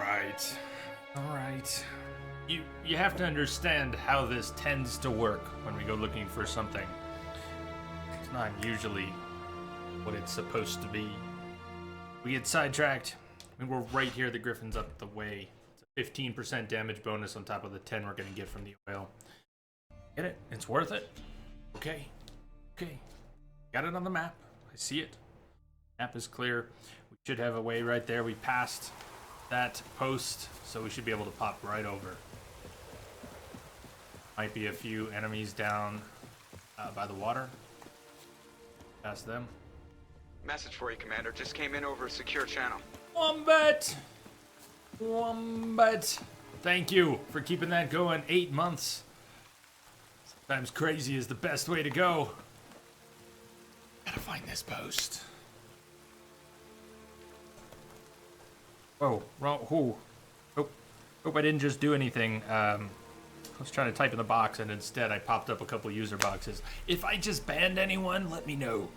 right. All right. You have to understand how this tends to work when we go looking for something. It's not usually what it's supposed to be. We get sidetracked, and we're right here. The Griffin's up the way. It's a 15% damage bonus on top of the 10 we're going to get from the oil. Get it? It's worth it. Okay. Got it on the map. I see it. Map is clear. We should have a way right there. We passed that post, so we should be able to pop right over. Might be a few enemies down by the water. Past them. Message for you, Commander. Just came in over a secure channel. Wombat! Thank you for keeping that going. 8 months. Sometimes crazy is the best way to go. Gotta find this post. Oh, wrong. Hope I didn't just do anything. I was trying to type in the box, and instead I popped up a couple user boxes. If I just banned anyone, let me know.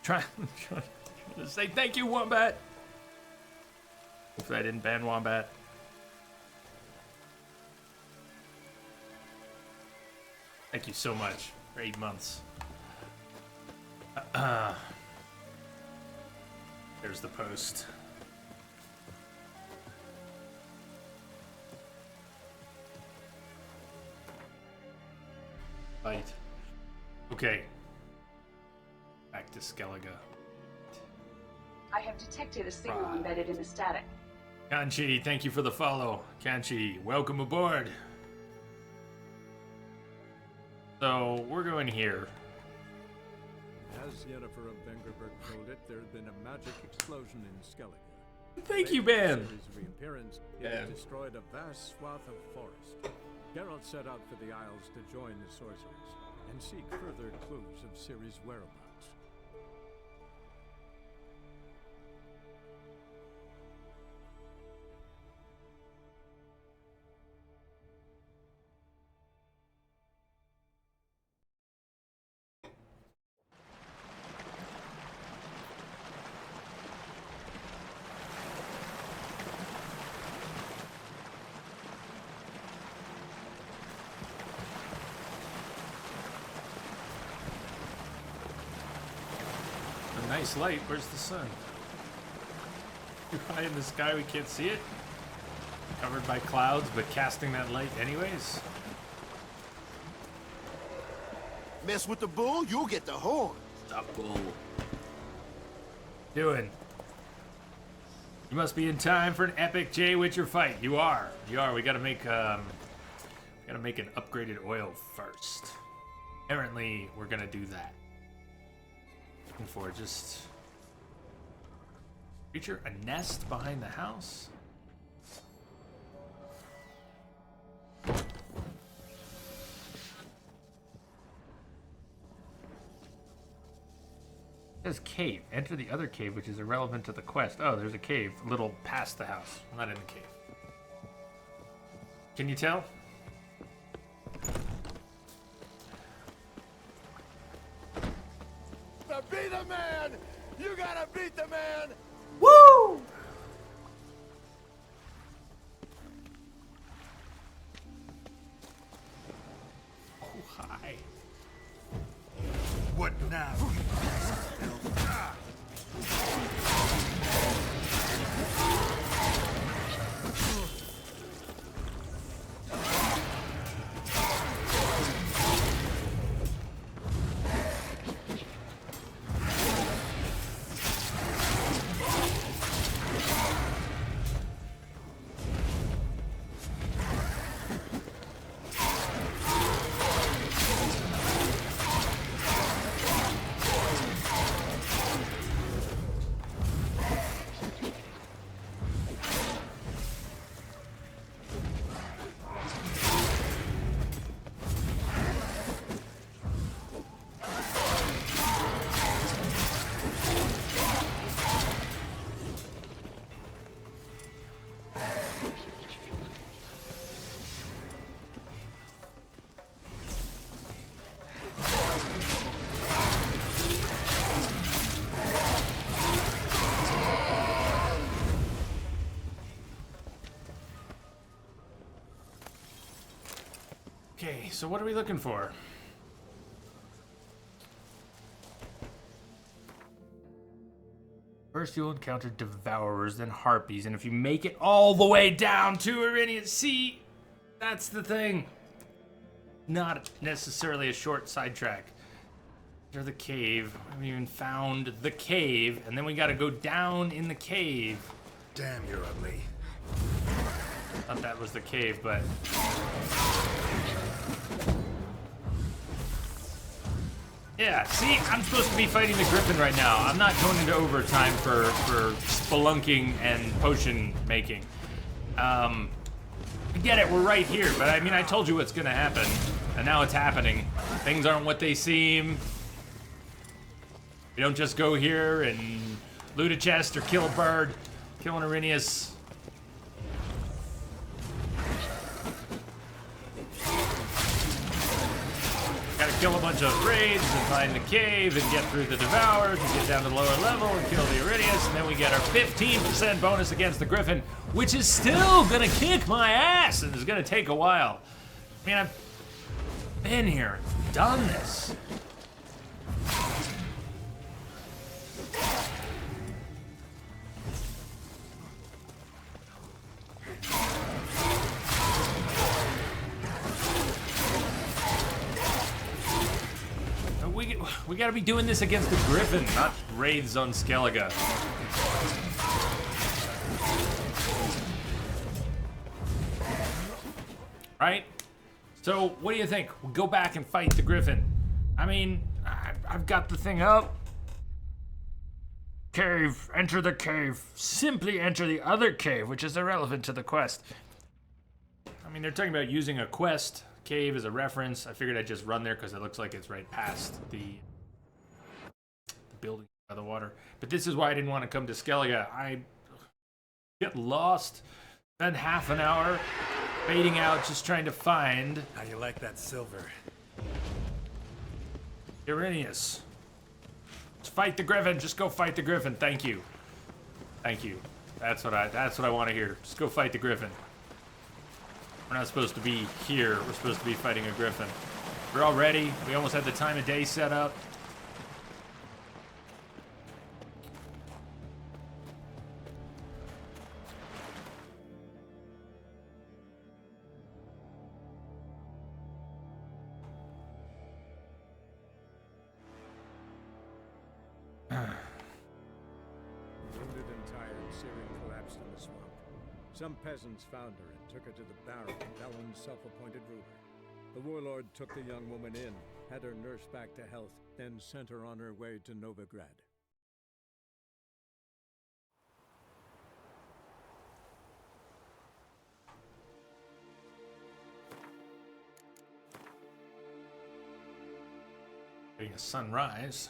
Try to say thank you, Wombat. Hopefully I didn't ban Wombat. Thank you so much for 8 months. There's the post. Right. Okay. Back to Skellige. I have detected a signal embedded in the static. Kanchi, thank you for the follow. Kanchi, welcome aboard. So, we're going here. As Yennefer of Vengerberg told it, there had been a magic explosion in Skellige. Thank you, Ben. Ciri's reappearance, it had destroyed a vast swath of forest. Geralt set out for the Isles to join the sorcerers and seek further clues of Ciri's whereabouts. Nice light. Where's the sun? Too high in the sky we can't see it? Covered by clouds, but casting that light anyways? Mess with the bull, you'll get the horn. The bull. Doing. You must be in time for an epic Jay Witcher fight. You are. We gotta make an upgraded oil first. Apparently, we're gonna do that. For just feature a nest behind the house. It says cave. Enter the other cave, which is irrelevant to the quest. Oh, there's a cave a little past the house. I'm not in the cave. Can you tell? Be the man! You gotta beat the man! Woo! Oh, hi. What now? so what are we looking for? First you'll encounter devourers, then harpies, and if you make it all the way down to Irinian Sea, that's the thing. Not necessarily a short sidetrack. Enter the cave. I haven't even found the cave, and then we gotta go down in the cave. Damn, you're ugly. Thought that was the cave, but... Yeah, see, I'm supposed to be fighting the Griffin right now. I'm not going into overtime for spelunking and potion making. I get it, we're right here, but I mean, I told you what's gonna happen, and now it's happening. Things aren't what they seem. You don't just go here and loot a chest or kill a bird. Killing Irenaeus. Gotta kill a bunch of raids and find the cave and get through the devourers and get down to the lower level and kill the Irenaeus, and then we get our 15% bonus against the Griffin, which is still gonna kick my ass and is gonna take a while. I mean, I've been here, done this. We gotta be doing this against the Griffin, not raids on Skellige. Right? So, what do you think? We'll go back and fight the Griffin. I mean, I've got the thing up. Cave, enter the cave. Simply enter the other cave, which is irrelevant to the quest. I mean, they're talking about using a quest cave as a reference. I figured I'd just run there because it looks like it's right past the building by the water. But this is why I didn't want to come to Skellige. I get lost, spend half an hour baiting out, just trying to find... How you like that silver? Irenaeus. Let's fight the Griffin. Just go fight the Griffin. Thank you. Thank you. That's what I want to hear. Just go fight the Griffin. We're not supposed to be here. We're supposed to be fighting a Griffin. We're all ready. We almost had the time of day set up. Wounded and tired, Syrian collapsed in the swamp. Some peasants found her and took her to the Baron, Belen's self-appointed ruler. The warlord took the young woman in, had her nursed back to health, then sent her on her way to Novigrad. Getting a sunrise.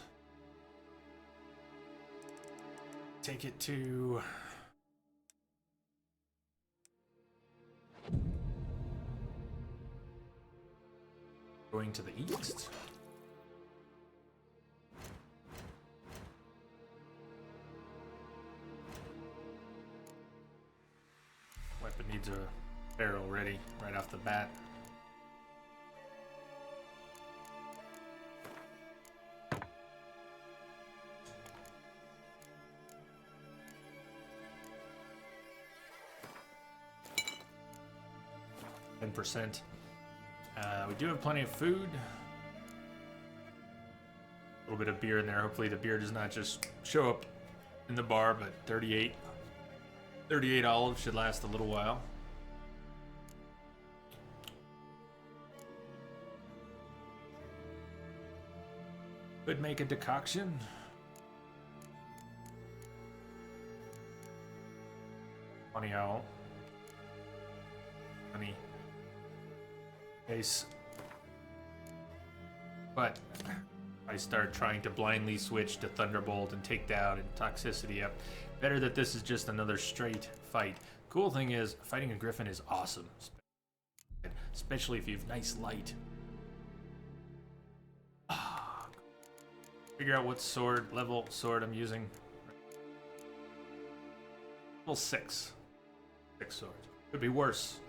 Take it to... going to the east. Weapon needs a barrel ready right off the bat. %. We do have plenty of food. A little bit of beer in there. Hopefully the beer does not just show up in the bar, but 38 olives should last a little while. Could make a decoction. Honey owl. Honey. Case. But I start trying to blindly switch to Thunderbolt and take down and toxicity up. Better that this is just another straight fight. Cool thing is, fighting a Griffin is awesome. Especially if you have nice light. Figure out what level sword I'm using. Level 6. 6 sword. Could be worse.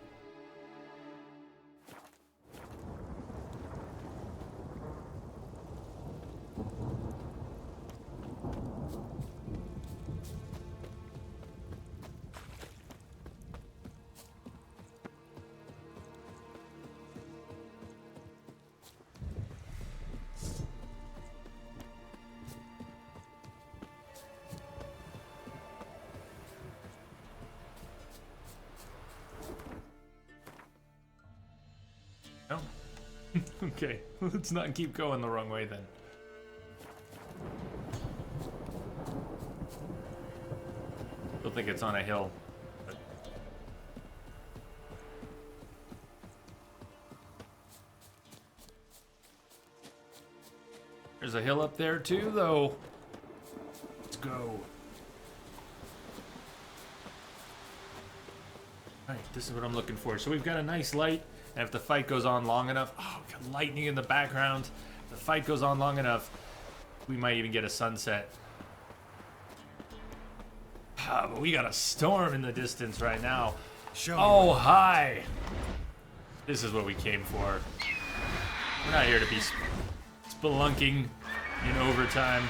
Okay, let's not keep going the wrong way then. Still think it's on a hill. But... There's a hill up there too, though. Let's go. Alright, this is what I'm looking for. So we've got a nice light, and if the fight goes on long enough... Oh, we've got lightning in the background. If the fight goes on long enough, we might even get a sunset. Ah, but we got a storm in the distance right now. Oh, hi! This is what we came for. We're not here to be spelunking in overtime.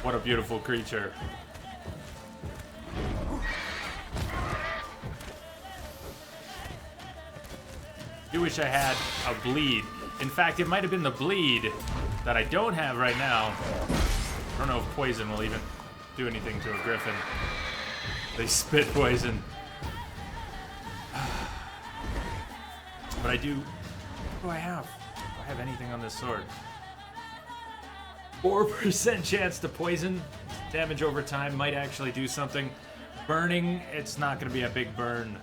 What a beautiful creature. Do wish I had a bleed. In fact, it might have been the bleed that I don't have right now. I don't know if poison will even do anything to a griffin. They spit poison. But I do... What do I have? Do I have anything on this sword? 4% chance to poison. Damage over time might actually do something. Burning, it's not going to be a big burn.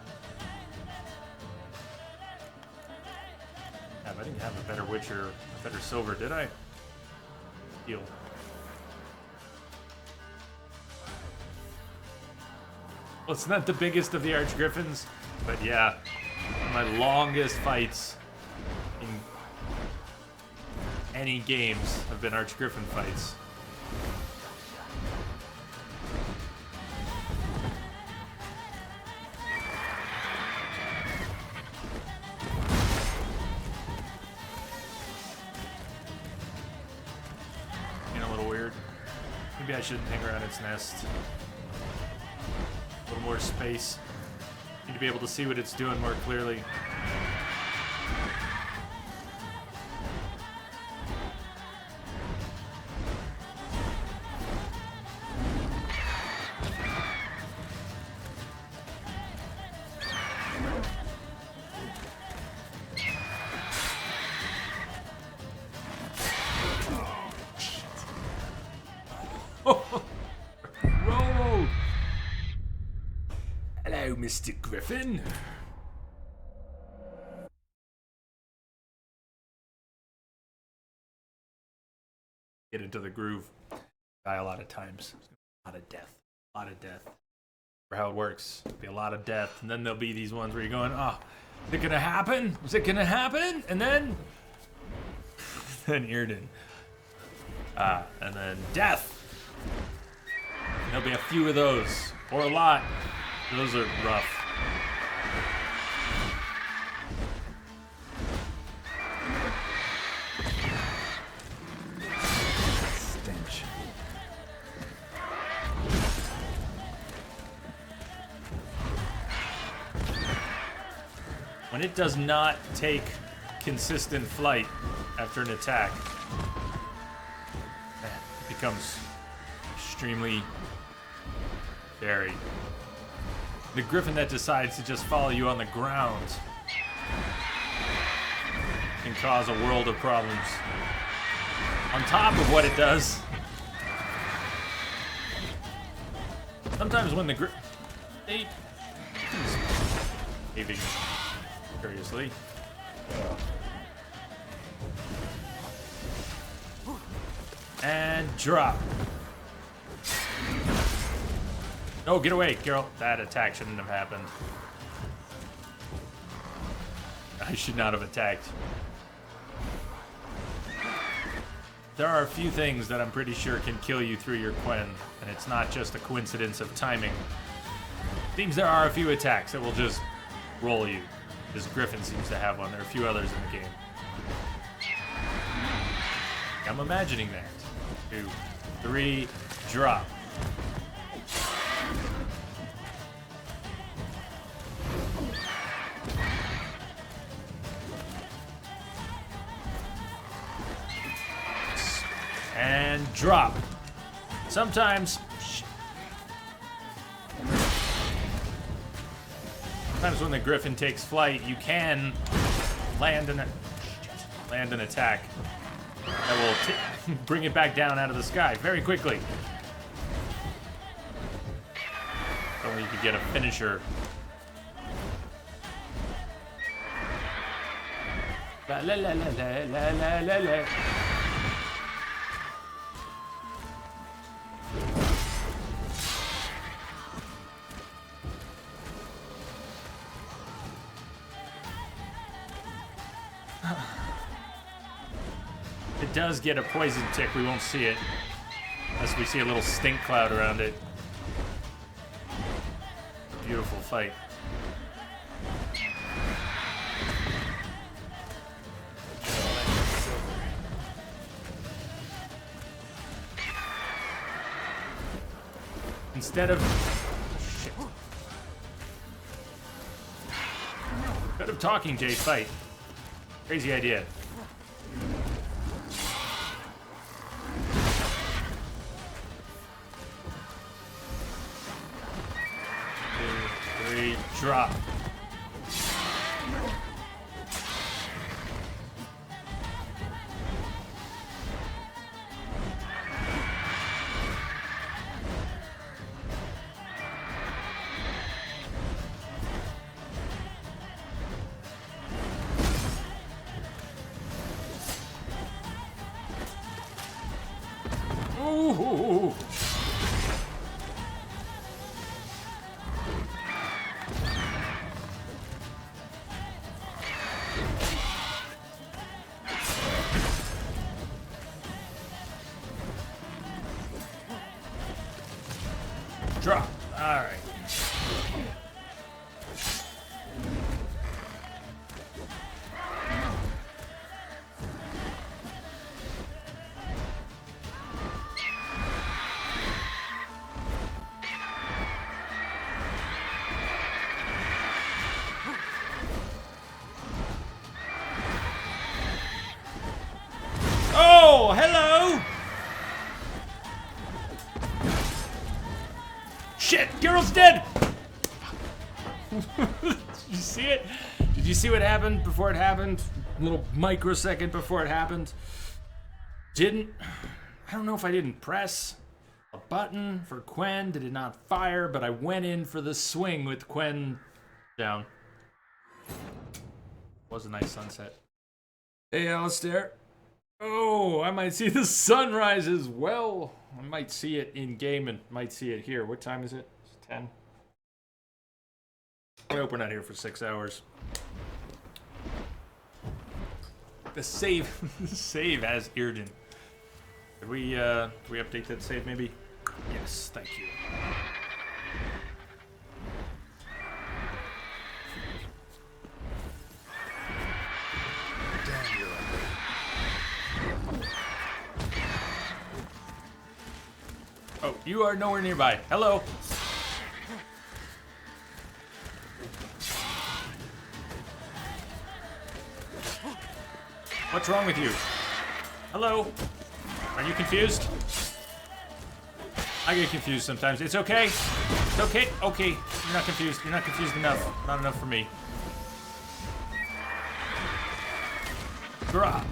Yeah, I didn't have a better Witcher, a better silver, did I? Heal. Well, it's not the biggest of the Archgriffins, but yeah, my longest fights in any games have been Archgriffin fights. Being a little weird. Maybe I shouldn't hang around its nest. A little more space. Need to be able to see what it's doing more clearly. Roll! Hello, Mr. Griffin. Get into the groove. Die a lot of times. A lot of death. A lot of death. For how it works. There'll be a lot of death, and then there'll be these ones where you're going, oh, is it gonna happen? Is it gonna happen? And then... then Irden. And then death. And there'll be a few of those. Or a lot. Those are rough. Stench. When it does not take consistent flight after an attack, it becomes extremely scary. The griffin that decides to just follow you on the ground can cause a world of problems. On top of what it does, sometimes when the griffin... behaving curiously. And drop. No, get away, Carol. That attack shouldn't have happened. I should not have attacked. There are a few things that I'm pretty sure can kill you through your Quen, and it's not just a coincidence of timing. Seems there are a few attacks that will just roll you. This Griffin seems to have one. There are a few others in the game. I'm imagining that. 2, 3, drop. And drop. Sometimes sometimes when the Griffin takes flight, you can land an attack that will bring it back down out of the sky very quickly. So you could get a finisher. La la la la la la la la la. It does get a poison tick. We won't see it unless we see a little stink cloud around it. Beautiful fight. Instead of shit. Instead of talking, Jay, fight. Crazy idea. 2, 3, drop. Ooh. Drop. All right. Oh, hello. Shit, girl's dead! Did you see it? Did you see what happened before it happened? A little microsecond before it happened. I don't know if I didn't press a button for Quen. Did it not fire? But I went in for the swing with Quen down. Was a nice sunset. Hey, Alistair. Oh, I might see the sunrise as well. I might see it in game and might see it here. What time is it? It's 10. I hope we're not here for 6 hours. The save has Irden. Did we update that save maybe? Yes, thank you. Oh, you are nowhere nearby. Hello. What's wrong with you? Hello. Are you confused? I get confused sometimes. It's okay. It's okay. Okay. You're not confused. You're not confused enough. Not enough for me. Drop.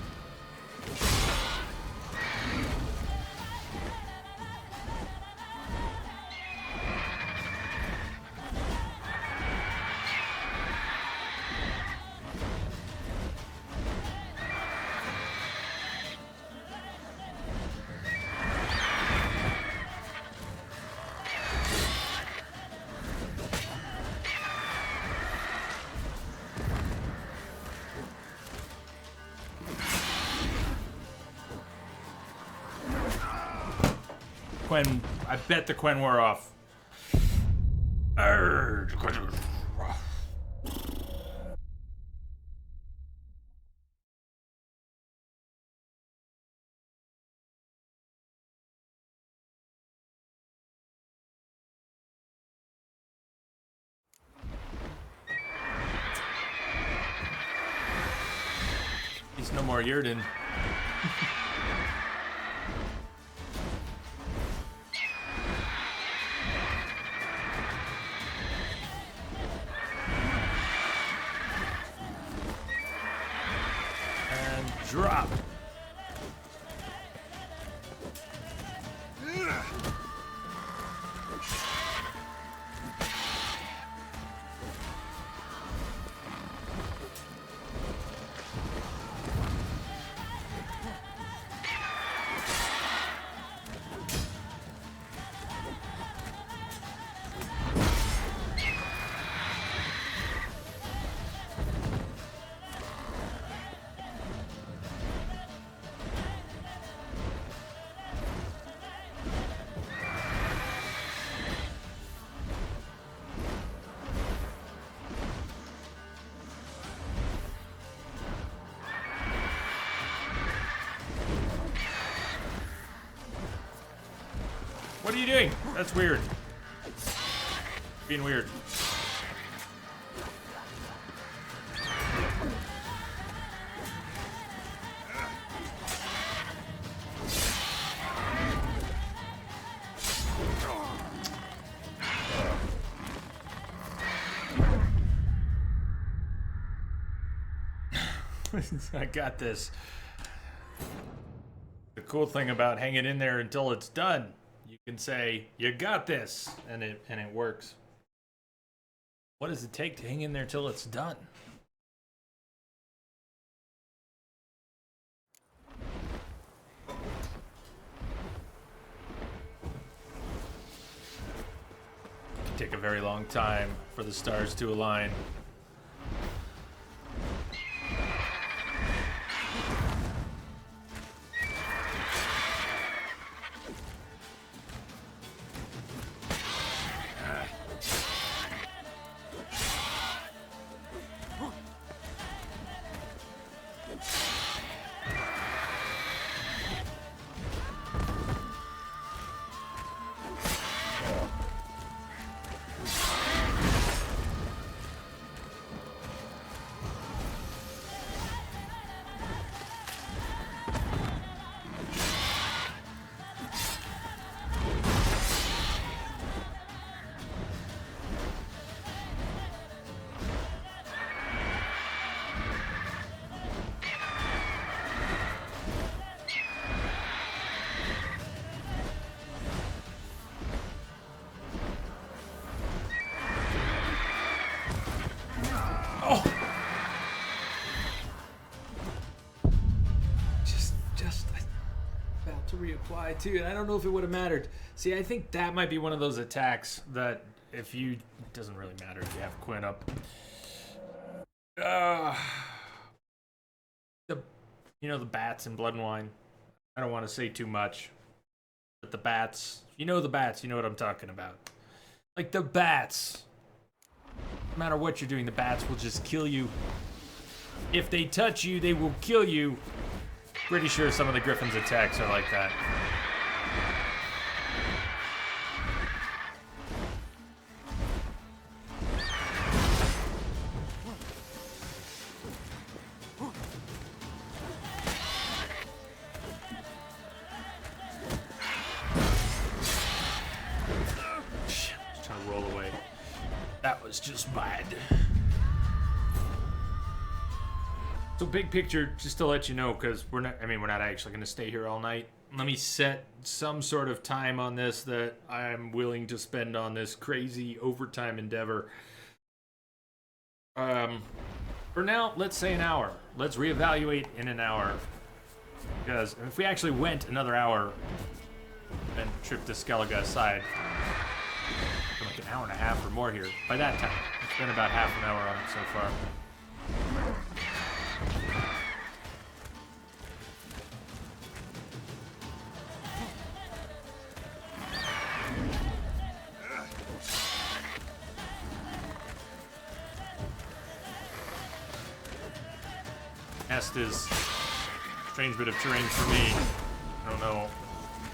Quen, I bet the Quen wore off. He's no more Yurden. Drop. What are you doing? That's weird. Being weird. I got this. The cool thing about hanging in there until it's done, you can say, you got this, and it works. What does it take to hang in there till it's done? It can take a very long time for the stars to align. Reapply too, and I don't know if it would have mattered. See, I think that might be one of those attacks that if you, it doesn't really matter if you have Quinn up. The bats in Blood and Wine. I don't want to say too much, but the bats, you know what I'm talking about. Like the bats, no matter what you're doing, the bats will just kill you. If they touch you, they will kill you. Pretty sure some of the Griffin's attacks are like that. Shit, I was trying to roll away. That was just bad. So big picture, just to let you know, because we're not actually going to stay here all night. Let me set some sort of time on this that I'm willing to spend on this crazy overtime endeavor. For now, let's say an hour. Let's reevaluate in an hour. Because if we actually went another hour and tripped the Skellige aside, for like an hour and a half or more here. By that time, it's been about half an hour on it so far. Nest is a strange bit of terrain for me. I don't know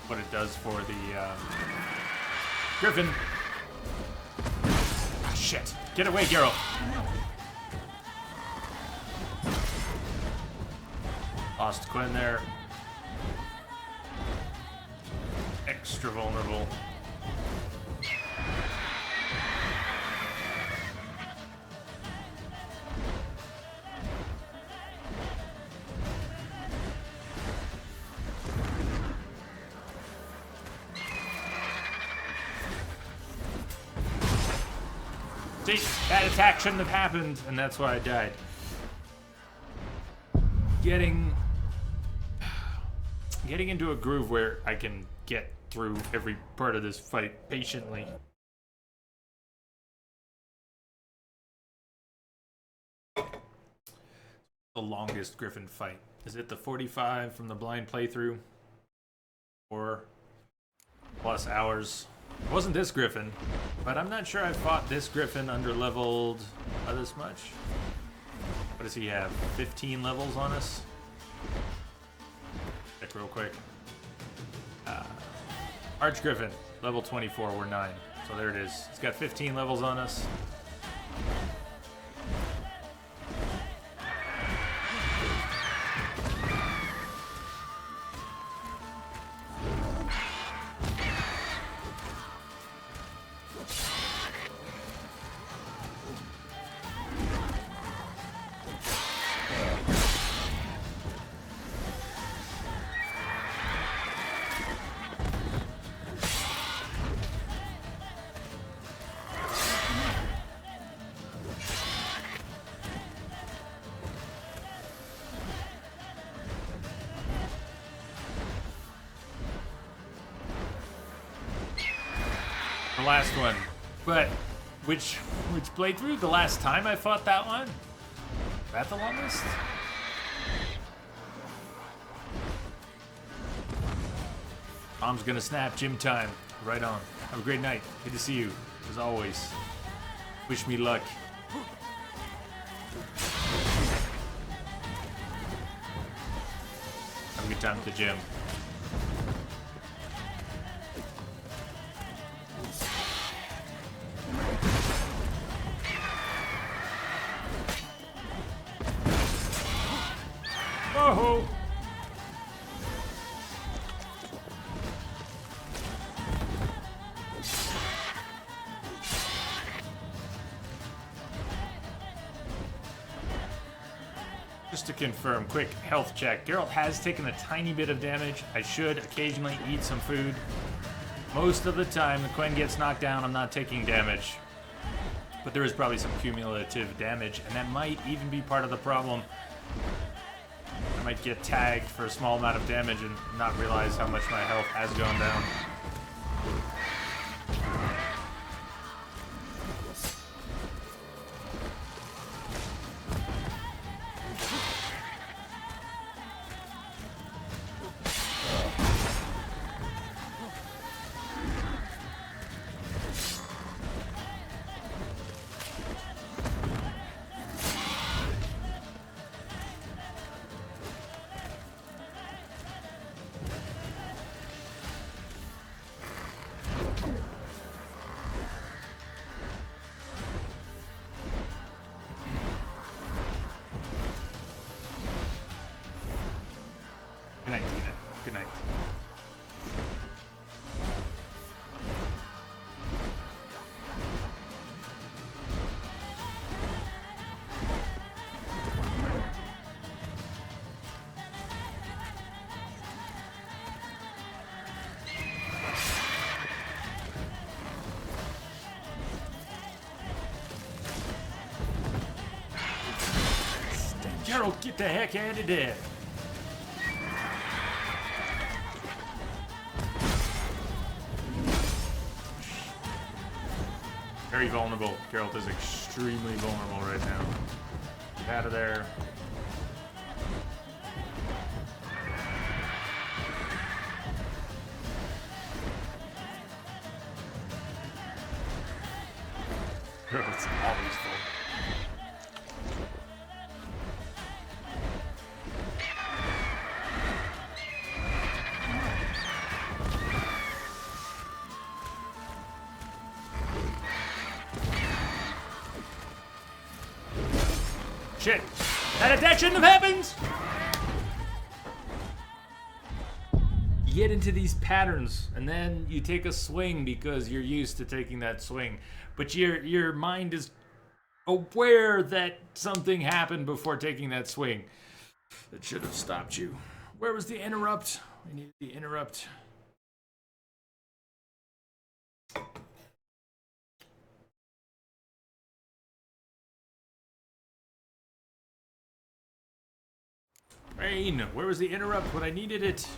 what it does for the Griffin. Ah, shit. Get away, Geralt. Lost Quinn there. Extra vulnerable. See, that attack shouldn't have happened, and that's why I died. Getting into a groove where I can get through every part of this fight patiently. The longest Griffin fight. Is it the 45 from the blind playthrough? 4+ hours. It wasn't this Griffin, but I'm not sure I fought this Griffin under leveled this much. What does he have? 15 levels on us? Check real quick. Arch Griffin, level 24, we're 9. So there it is. He's got 15 levels on us. The last one. But which playthrough? The last time I fought that one? Is that the longest? Mom's gonna snap, gym time. Right on. Have a great night. Good to see you, as always. Wish me luck. Have a good time at the gym. Oh! Just to confirm, quick health check. Geralt has taken a tiny bit of damage. I should occasionally eat some food. Most of the time, the Quen gets knocked down, I'm not taking damage. But there is probably some cumulative damage, and that might even be part of the problem. I might get tagged for a small amount of damage and not realize how much my health has gone down. Good night, Tina. Good night. Geralt, get the heck out of there. Very vulnerable. Geralt is extremely vulnerable right now. Get out of there. Geralt's always full. Shit! That attack shouldn't have happened! You get into these patterns, and then you take a swing because you're used to taking that swing. But your mind is aware that something happened before taking that swing. That should have stopped you. Where was the interrupt? We needed the interrupt. Rain, where was the interrupt when I needed it?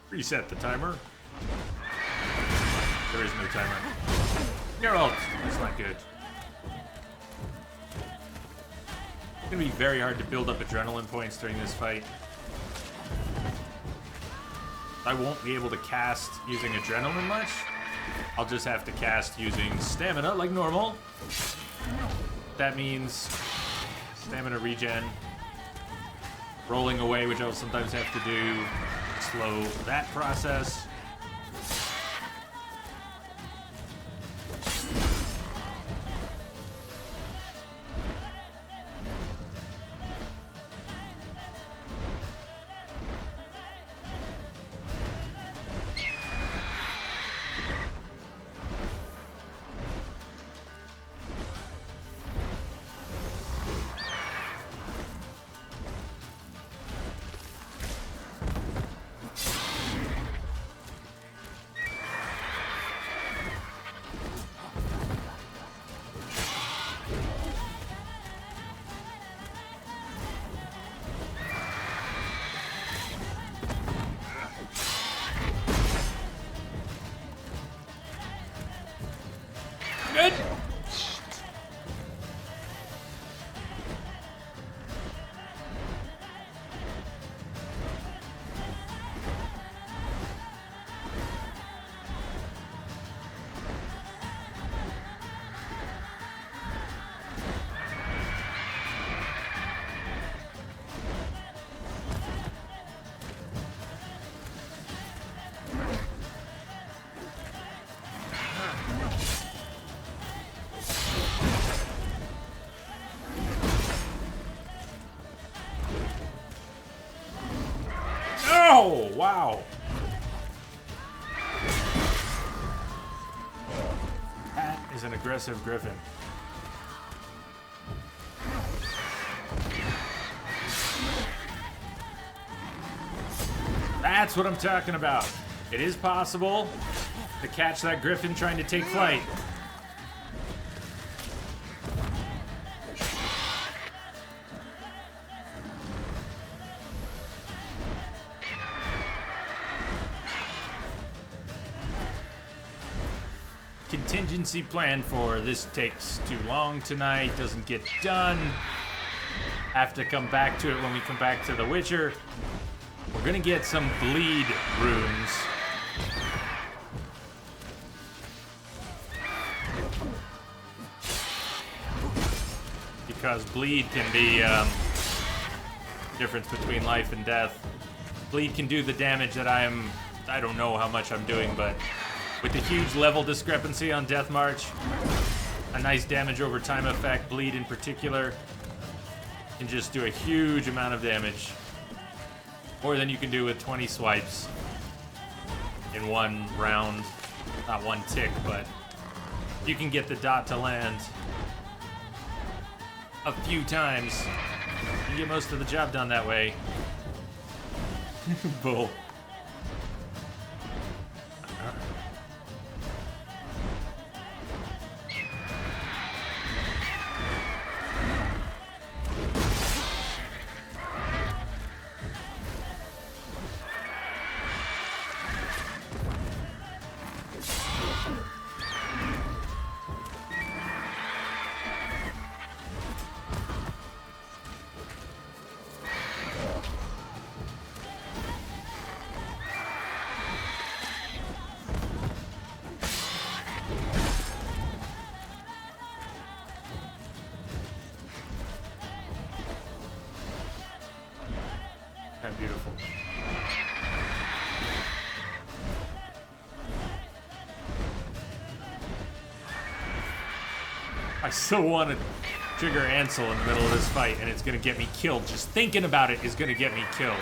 Reset the timer. There is no timer. Geralt! That's not good. It's gonna be very hard to build up adrenaline points during this fight. I won't be able to cast using adrenaline much. I'll just have to cast using stamina like normal. That means stamina regen. Rolling away, which I'll sometimes have to do. Slow that process. Good. Oh, wow. That is an aggressive griffin. That's what I'm talking about. It is possible to catch that griffin trying to take flight. Contingency plan for this takes too long tonight, doesn't get done. Have to come back to it when we come back to The Witcher. We're gonna get some bleed runes. Because bleed can be difference between life and death. Bleed can do the damage that I don't know how much I'm doing, but with the huge level discrepancy on Death March, a nice damage over time effect, bleed in particular, can just do a huge amount of damage. More than you can do with 20 swipes in one round. Not one tick, but you can get the dot to land a few times. You get most of the job done that way. Bull. Beautiful. I still want to trigger Ansel in the middle of this fight, and it's going to get me killed. Just thinking about it is going to get me killed.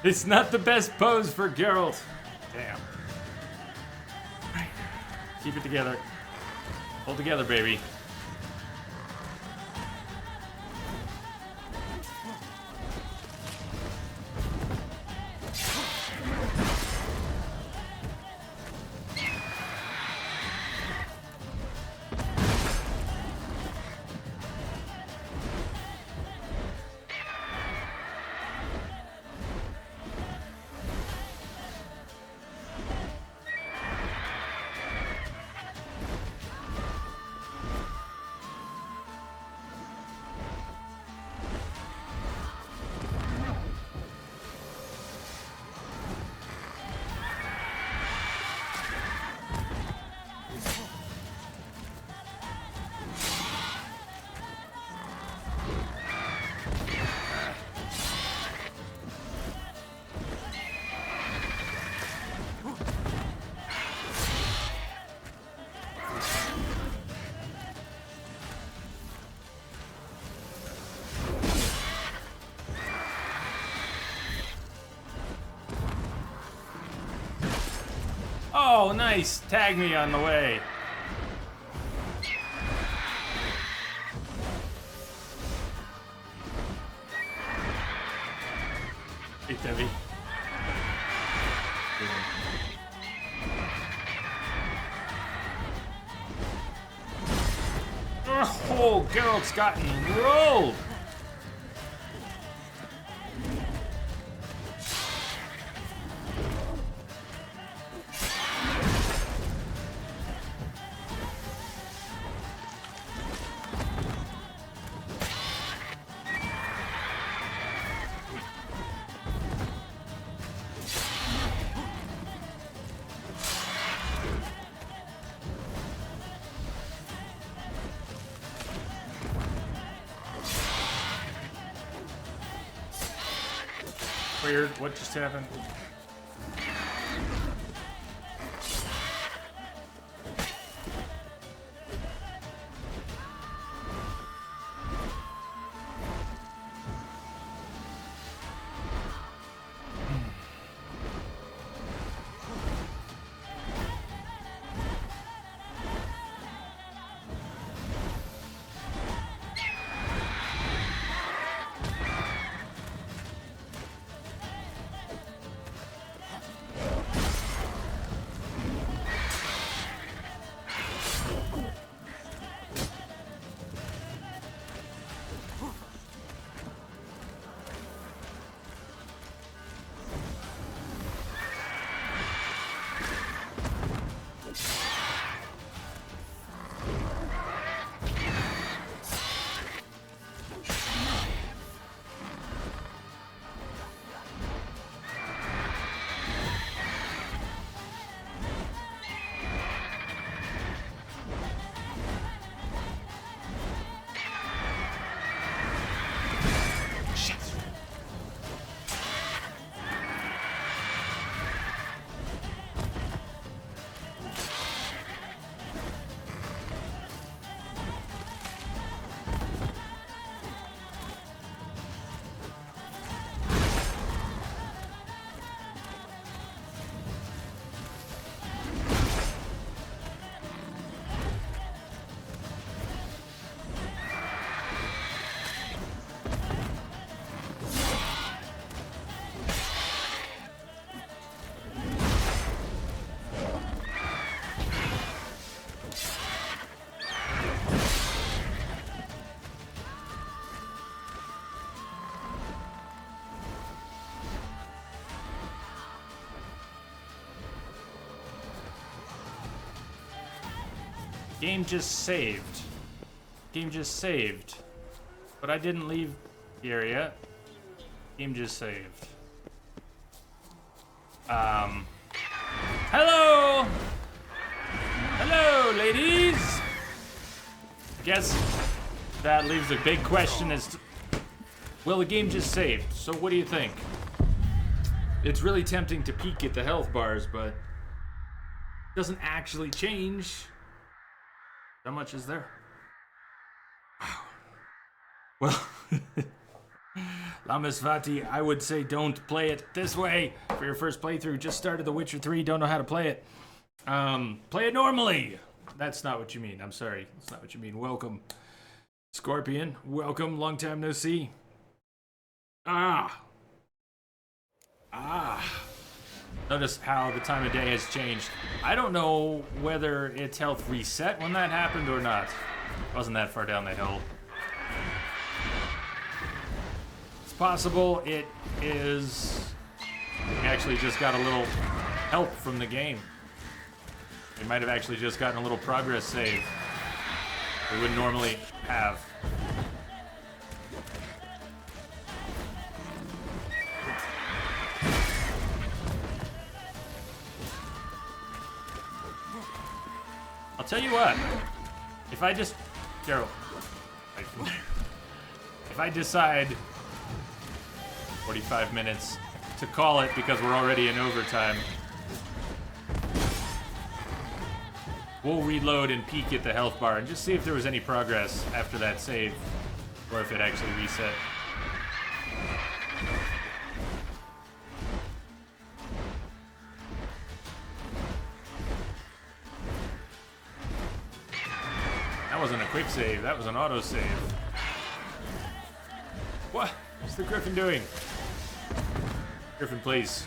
It's not the best pose for Geralt. Damn. Keep it together. Hold together, baby. Oh, nice. Tag me on the way. Hey, Debbie. Oh, Geralt's gotten rolled. Weird. What just happened? Game just saved. Game just saved. But I didn't leave the area. Game just saved. Hello! Hello, ladies! I guess that leaves a big question as to, well, the game just saved, so what do you think? It's really tempting to peek at the health bars, but it doesn't actually change. How much is there? Wow. Well, Lamasvati, I would say don't play it this way for your first playthrough. Just started The Witcher 3, don't know how to play it. Play it normally. That's not what you mean. I'm sorry. That's not what you mean. Welcome. Scorpion, welcome. Long time no see. Notice how the time of day has changed. I don't know whether its health reset when that happened or not. It wasn't that far down the hill. It's possible it is... We actually just got a little help from the game. We might have actually just gotten a little progress save we would normally have. I'll tell you what, if I just, Daryl, if I decide 45 minutes to call it because we're already in overtime, we'll reload and peek at the health bar and just see if there was any progress after that save, or if it actually reset. That wasn't a quick save, that was an auto save. What? What's the Griffin doing? Griffin, please.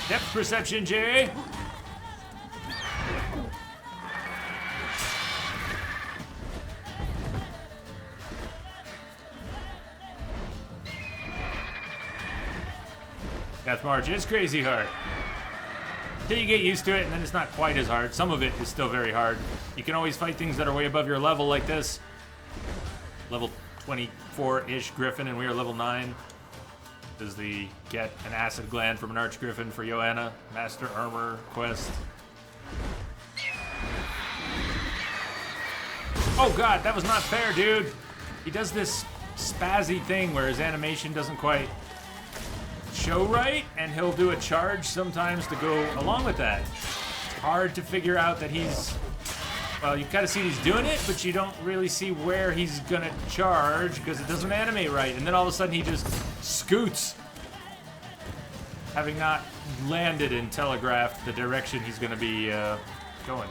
Depth perception, Jay. Death March is crazy hard. Until you get used to it, and then it's not quite as hard. Some of it is still very hard. You can always fight things that are way above your level, like this. Level 24-ish Griffin, and we are level 9. This is the get an acid gland from an Archgriffin for Joanna. Master Armor quest. Oh god, that was not fair, dude. He does this spazzy thing where his animation doesn't quite show right, and he'll do a charge sometimes to go along with that. It's hard to figure out that he's... Well, you kind of see he's doing it, but you don't really see where he's gonna charge because it doesn't animate right. And then all of a sudden he just scoots, having not landed and telegraphed the direction he's gonna be going.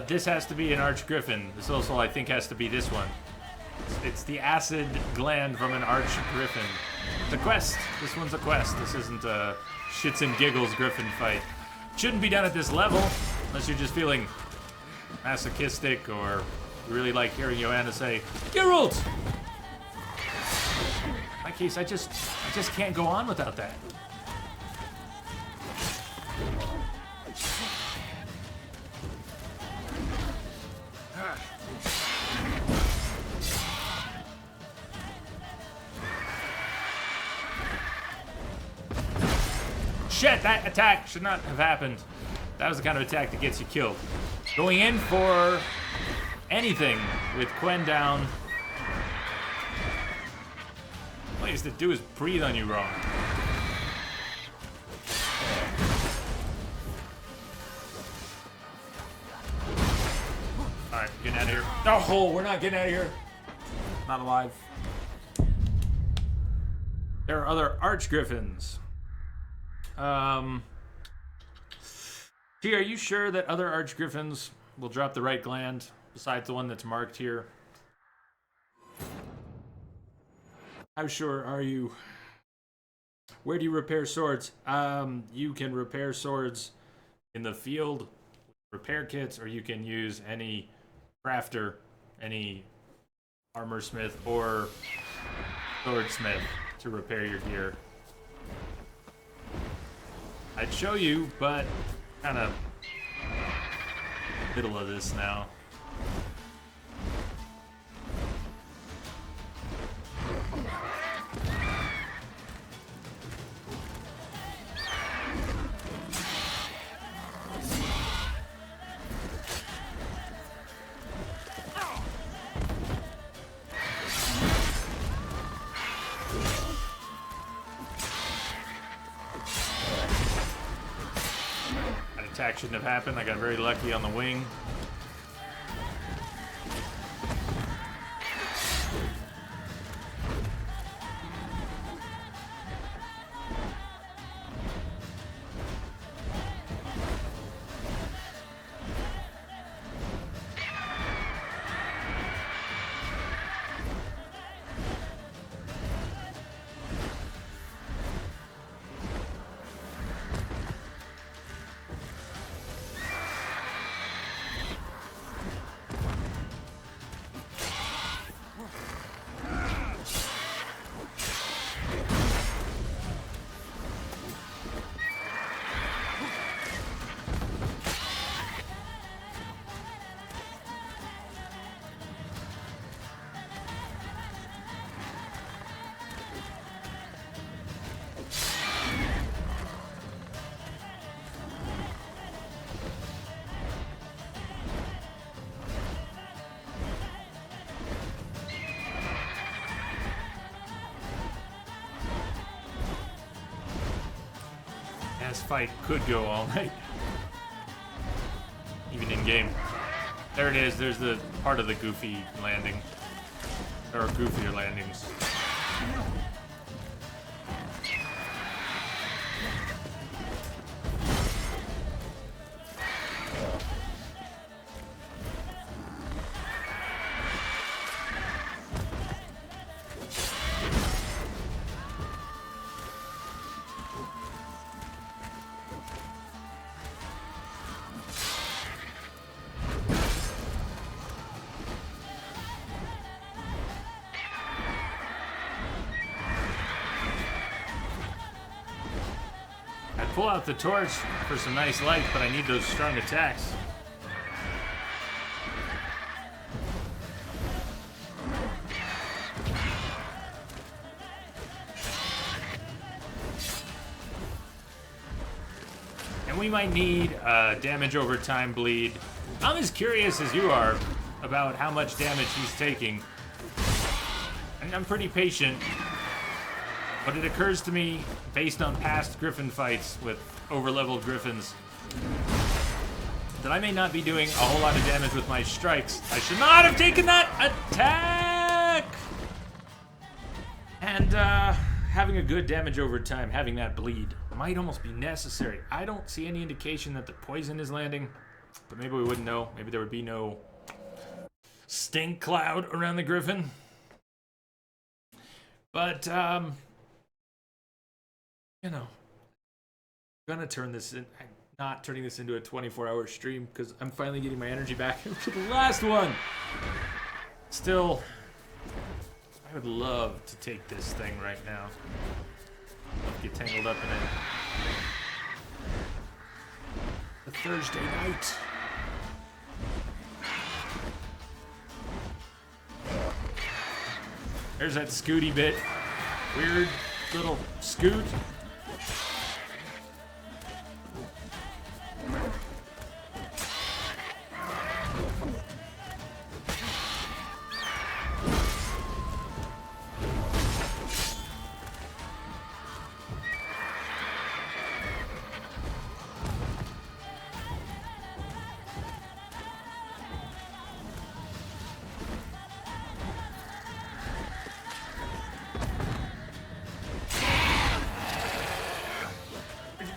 This has to be an Archgriffin. This also, I think, has to be this one. It's the acid gland from an Archgriffin. It's a quest. This one's a quest. This isn't a shits and giggles Griffin fight. Shouldn't be done at this level, unless you're just feeling masochistic or you really like hearing Joanna say, Geralt! In my case, I just can't go on without that. Shit, that attack should not have happened. That was the kind of attack that gets you killed. Going in for anything with Quen down. All he has to do is breathe on you wrong. Alright, getting out of here. No, we're not getting out of here. Not alive. There are other Archgriffins. T, are you sure that other Archgriffins will drop the right gland besides the one that's marked here? How sure are you? Where do you repair swords? You can repair swords in the field, repair kits, or you can use any crafter, any armor smith or swordsmith to repair your gear. I'd show you, but kind of middle of this now. That attack shouldn't have happened. I got very lucky on the wing. This fight could go all night, even in game. There it is. There's the part of the goofy landing, or goofier landings. Pull out the torch for some nice light, but I need those strong attacks. And we might need damage over time bleed. I'm as curious as you are about how much damage he's taking. And I'm pretty patient. But it occurs to me, based on past Griffin fights with overleveled Griffins, that I may not be doing a whole lot of damage with my strikes. I should not have taken that attack! And having a good damage over time, having that bleed, might almost be necessary. I don't see any indication that the poison is landing, but maybe we wouldn't know. Maybe there would be no stink cloud around the Griffin. But, you know, I'm gonna turn this in. I'm not turning this into a 24-hour stream because I'm finally getting my energy back for the last one. Still, I would love to take this thing right now. Get tangled up in it. The Thursday night. There's that scooty bit. Weird little scoot.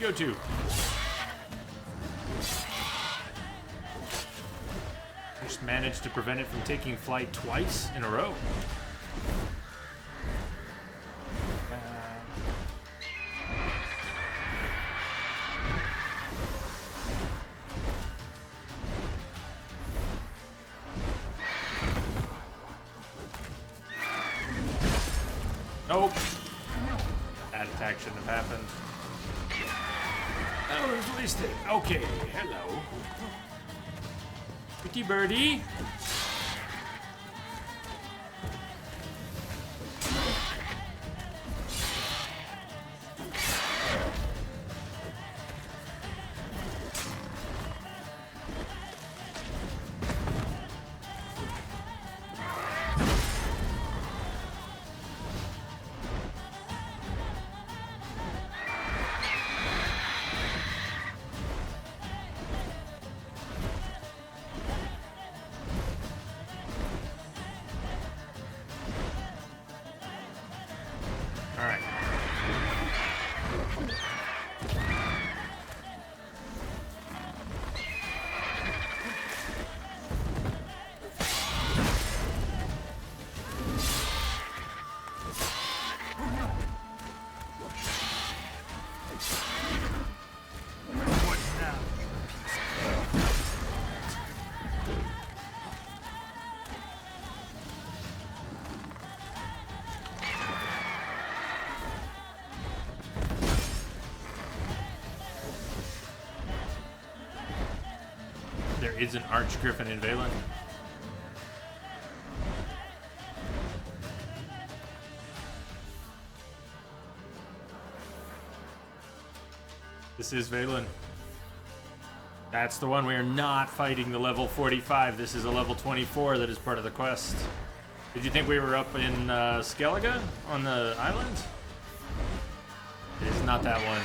Go to. Just managed to prevent it from taking flight twice in a row. Nope. That attack shouldn't have happened. That was wasted. Okay, hello. Ricky Birdie. All right. What now? There is an Archgriffin in Valen. This is Valen. That's the one. We are not fighting the level 45. This is a level 24 that is part of the quest. Did you think we were up in Skellige on the island? It is not that one.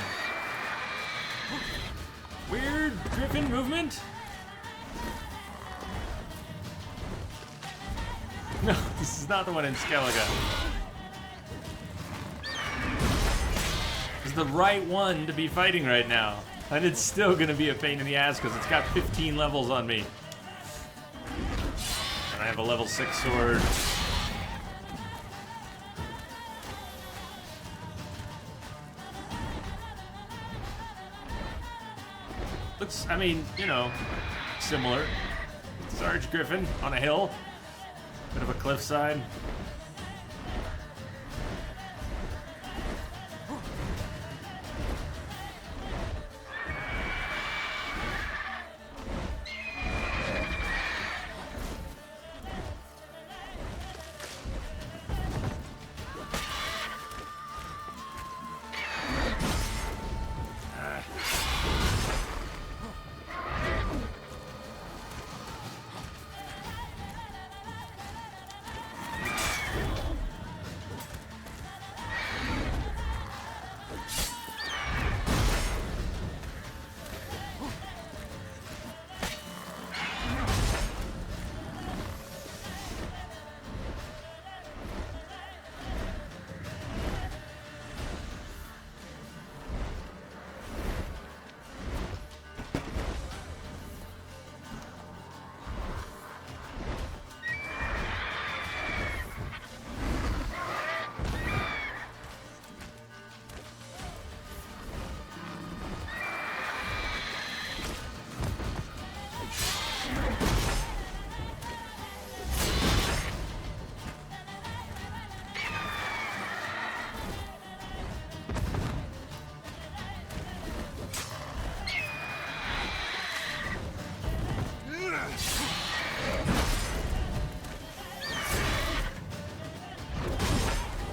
Weird griffin movement? No, this is not the one in Skellige. This is the right one to be fighting right now. And it's still gonna be a pain in the ass because it's got 15 levels on me. And I have a level 6 sword. Looks, I mean, you know, similar. Sarge Griffin on a hill. Bit of a cliffside.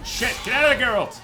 Shit, get out of the Geralt!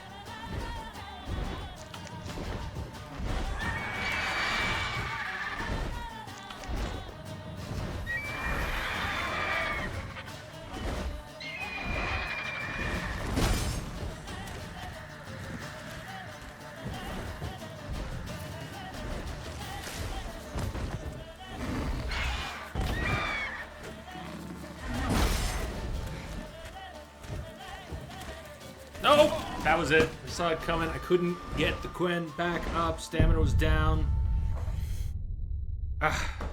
Nope, that was it. I saw it coming. I couldn't get the Quen back up. Stamina was down. Ah.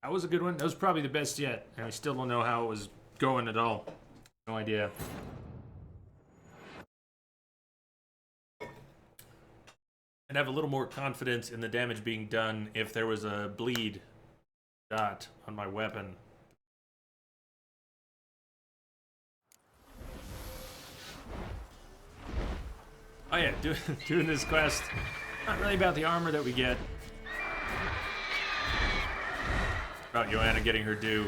That was a good one. That was probably the best yet. And I still don't know how it was going at all. No idea. I'd have a little more confidence in the damage being done if there was a bleed dot on my weapon. Oh yeah, doing this quest Not really about the armor that we get. About Joanna getting her due.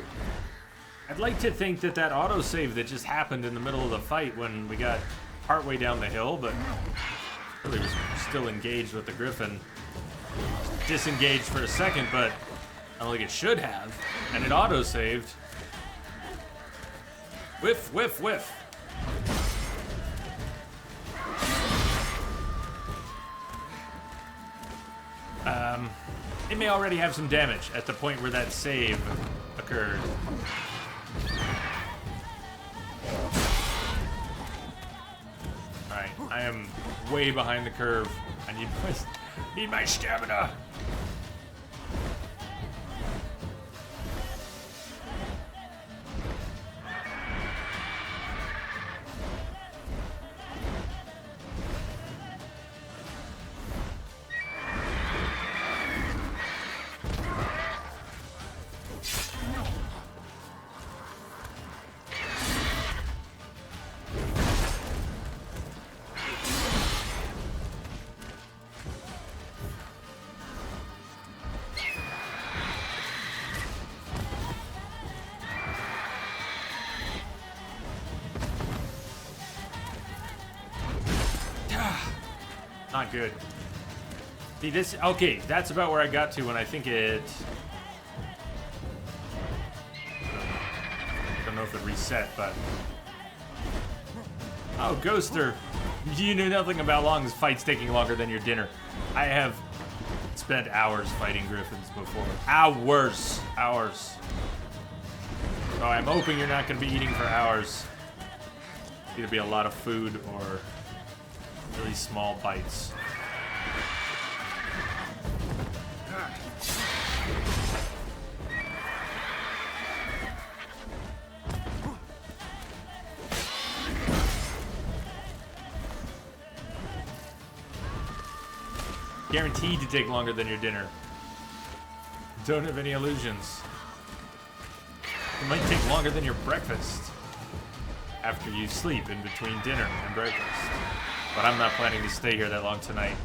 I'd like to think that that autosave that just happened in the middle of the fight when we got partway down the hill, but really was still engaged with the Griffin. Disengaged for a second, but I don't think it should have. And it autosaved. Whiff, whiff, whiff. It may already have some damage at the point where that save occurred. Alright, I am way behind the curve. I need my stamina. Not good. See this? Okay, that's about where I got to when I think it. Don't know if it reset, but. Oh, Ghoster, you knew nothing about long fights taking longer than your dinner. I have spent hours fighting griffins before. Hours. So I'm hoping you're not going to be eating for hours. It'll be a lot of food or really small bites. Guaranteed to take longer than your dinner. Don't have any illusions. It might take longer than your breakfast after you sleep in between dinner and breakfast. But I'm not planning to stay here that long tonight.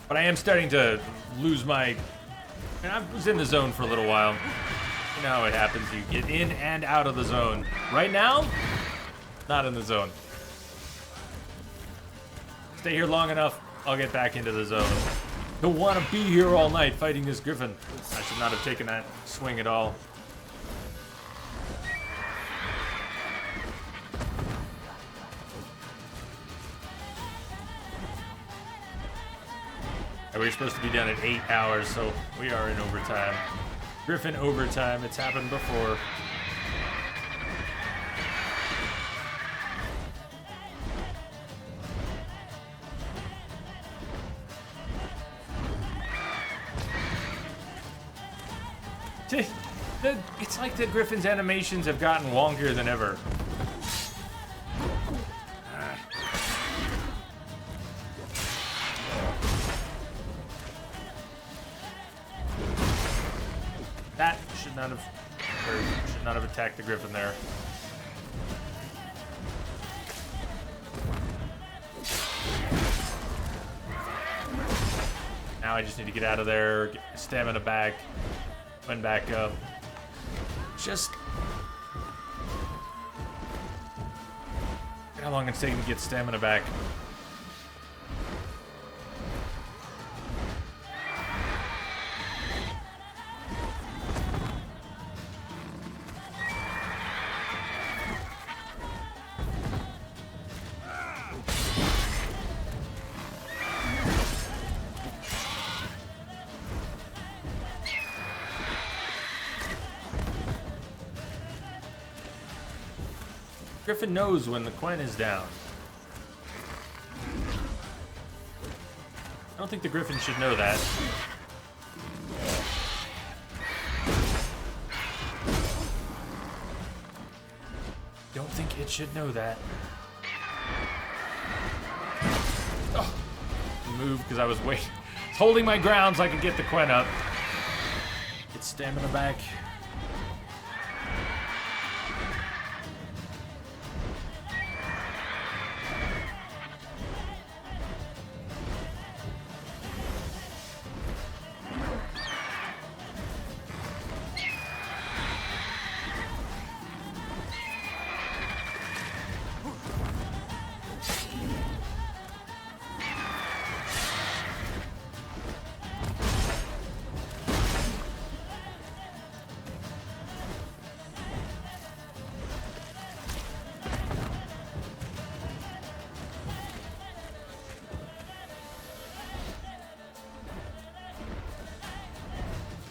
But I am starting to lose my... And I was in the zone for a little while. You know how it happens. You get in and out of the zone. Right now, not in the zone. Stay here long enough, I'll get back into the zone. Don't want to be here all night fighting this griffin. I should not have taken that swing at all. And we're supposed to be done at 8 hours, so we are in overtime. Griffin overtime, it's happened before. It's like the Griffin's animations have gotten wonkier than ever. That should not have attacked the Griffin there. Now I just need to get out of there, get my stamina back, went back up. Just how long it's taking to get stamina back. Griffin knows when the Quen is down. I don't think the Griffin should know that. Don't think it should know that. Oh, move because I was waiting. Holding my ground so I could get the Quen up. Get stamina back.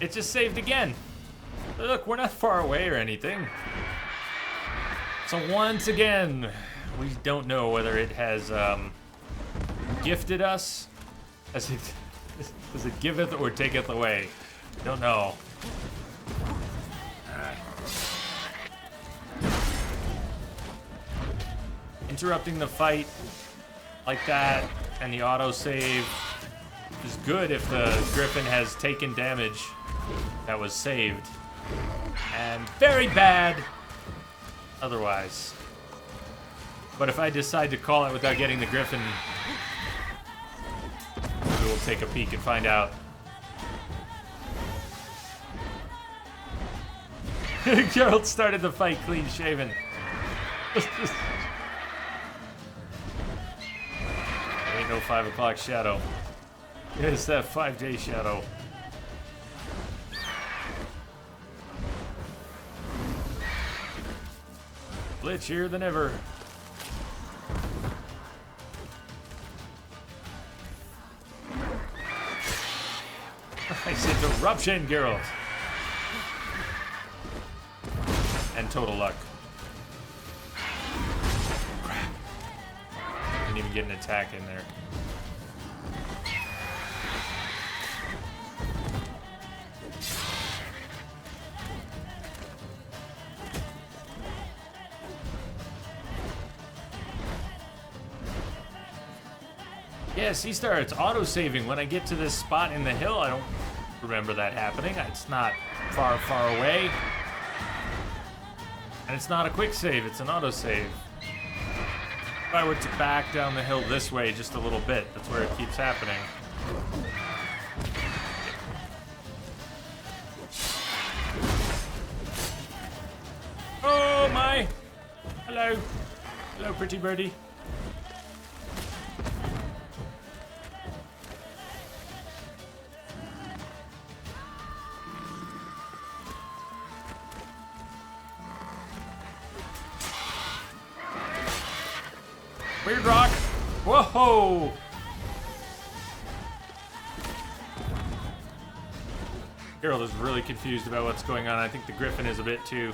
it just saved again. Look, we're not far away or anything. So once again, we don't know whether it has gifted us. Does it giveth or taketh away? Don't know. Interrupting the fight like that and the autosave is good if the Griffin has taken damage that was saved. And very bad otherwise. But if I decide to call it without getting the Griffin, we will take a peek and find out. Geralt started the fight clean shaven. Ain't no 5 o'clock shadow. It's that 5-day shadow. Glitchier than ever. Nice interruption, Geralt. And total luck. Crap. Didn't even get an attack in there. Yes, he starts auto-saving when I get to this spot in the hill. I don't remember that happening. It's not far, far away. And it's not a quick save, it's an auto-save. If I were to back down the hill this way just a little bit, that's where it keeps happening. Oh my! Hello. Hello, pretty birdie. Weird rock. Whoa! Geralt is really confused about what's going on. I think the Griffin is a bit too.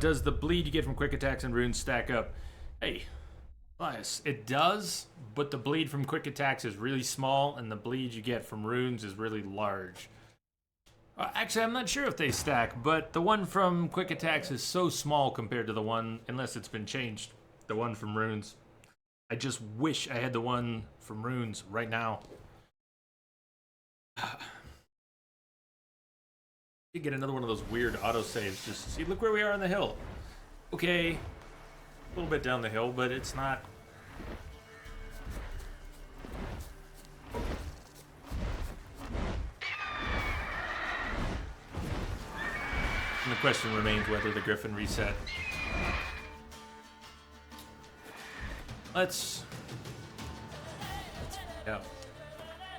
Does the bleed you get from quick attacks and runes stack up? Hey, Elias, it does, but the bleed from quick attacks is really small, and the bleed you get from runes is really large. Actually, I'm not sure if they stack, but the one from quick attacks is so small compared to the one, unless it's been changed, the one from runes. I just wish I had the one from runes right now. You get another one of those weird autosaves. Just see, look where we are on the hill. Okay, a little bit down the hill, but it's not. And the question remains whether the Griffin reset. Let's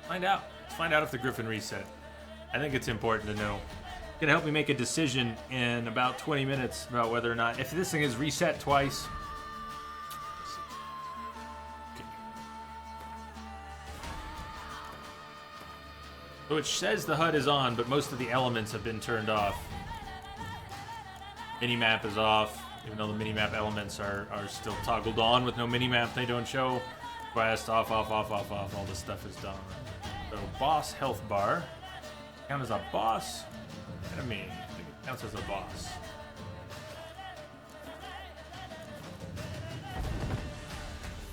find out. Let's find out if the Griffin reset. I think it's important to know. It's gonna help me make a decision in about 20 minutes about whether or not, if this thing is reset twice. Okay. So it says the HUD is on, but most of the elements have been turned off. Minimap is off, even though the minimap elements are still toggled on with no minimap. They don't show. Quest off, all this stuff is done. So boss health bar. Count as a boss? Enemy. I think it counts as a boss.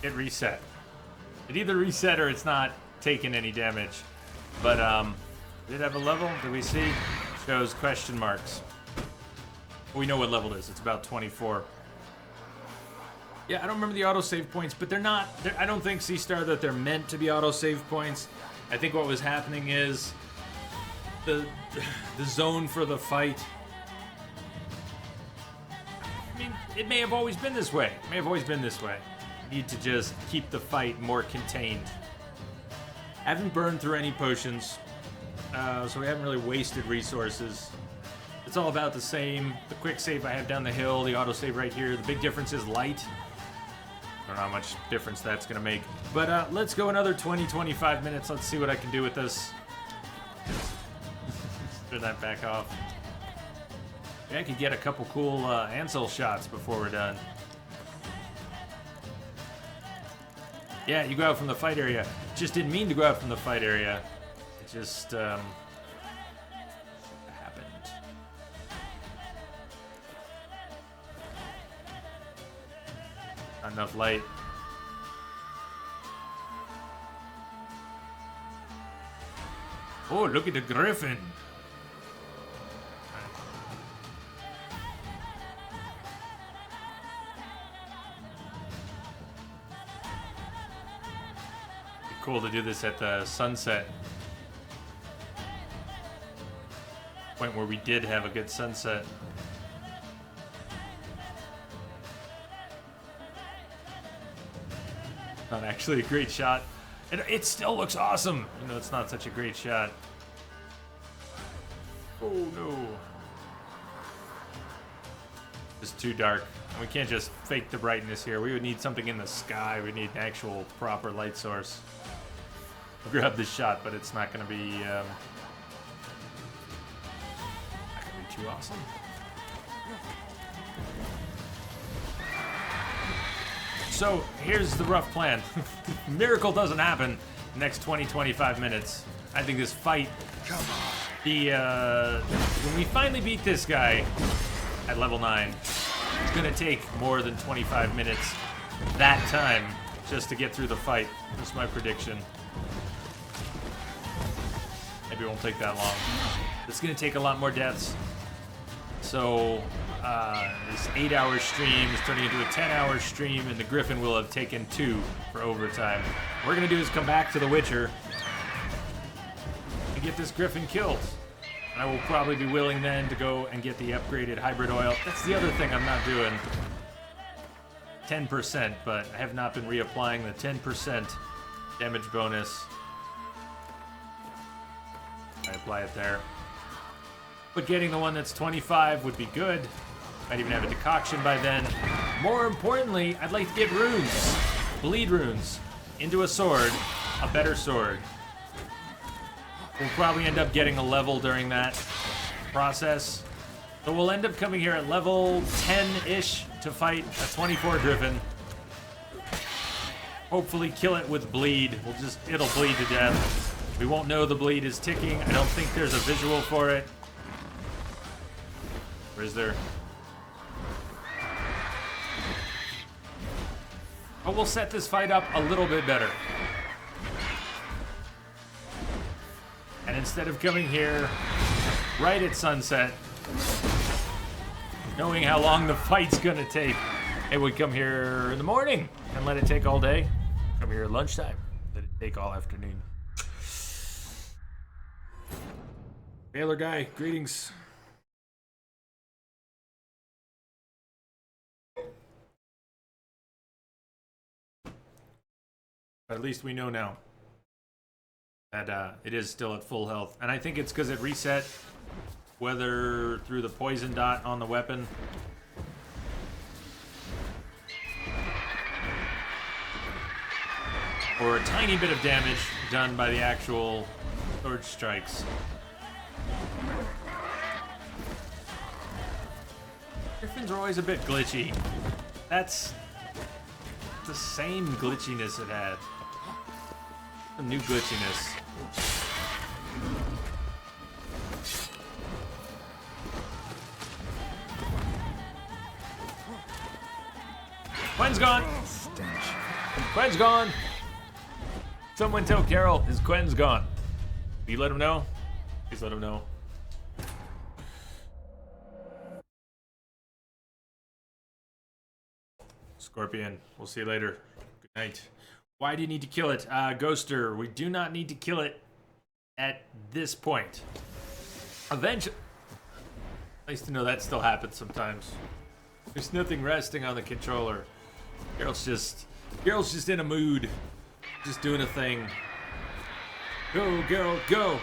It reset. It either reset or it's not taking any damage. But did it have a level? Did we see? Shows question marks. We know what level it is. It's about 24. Yeah, I don't remember the autosave points, but they're not... I don't think, C-Star, that they're meant to be autosave points. I think what was happening is the zone for the fight... I mean, it may have always been this way. It may have always been this way. You need to just keep the fight more contained. I haven't burned through any potions, so we haven't really wasted resources. It's all about the same. The quick save I have down the hill, the autosave right here. The big difference is light. I don't know how much difference that's going to make. But let's go another 20-25 minutes. Let's see what I can do with this. Turn that back off. Maybe I could get a couple cool Ansel shots before we're done. Yeah, you go out from the fight area. Just didn't mean to go out from the fight area. It just happened. Not enough light. Oh, look at the griffin. Cool to do this at the sunset point where we did have a good sunset. Not actually a great shot. It still looks awesome. You know, it's not such a great shot. Oh no. It's too dark. We can't just fake the brightness here. We would need something in the sky. We need an actual proper light source. I'll grab this shot, but it's not going to be too awesome. So here's the rough plan. Miracle doesn't happen in the next 20-25 minutes. I think this fight, when we finally beat this guy at level 9, it's going to take more than 25 minutes that time just to get through the fight. That's my prediction. Maybe it won't take that long. It's going to take a lot more deaths. So this 8-hour stream is turning into a 10-hour stream, and the Griffin will have taken 2 for overtime. What we're going to do is come back to the Witcher and get this Griffin killed. And I will probably be willing then to go and get the upgraded hybrid oil. That's the other thing I'm not doing. 10%, but I have not been reapplying the 10% damage bonus. I apply it there. But getting the one that's 25 would be good. Might even have a decoction by then. More importantly, I'd like to get runes. Bleed runes. Into a sword. A better sword. We'll probably end up getting a level during that process. So we'll end up coming here at level 10-ish to fight a 24 Griffin. Hopefully kill it with bleed. It'll bleed to death. We won't know the bleed is ticking. I don't think there's a visual for it. Or is there? But we'll set this fight up a little bit better. And instead of coming here right at sunset, knowing how long the fight's gonna take, it would come here in the morning and let it take all day. Come here at lunchtime, let it take all afternoon. Baylor guy, greetings. But at least we know now that it is still at full health. And I think it's because it reset, whether through the poison dot on the weapon. Or a tiny bit of damage done by the actual sword strikes. Griffins are always a bit glitchy. That's the same glitchiness it had. A new glitchiness. Quen's gone! Quen's gone! Someone tell Carol his Quen's gone. Will you let him know? Please let him know. Scorpion. We'll see you later. Good night. Why do you need to kill it? Ghoster, we do not need to kill it at this point. Eventually. Nice to know that still happens sometimes. There's nothing resting on the controller. Geralt's just in a mood. Just doing a thing. Go, Geralt, go!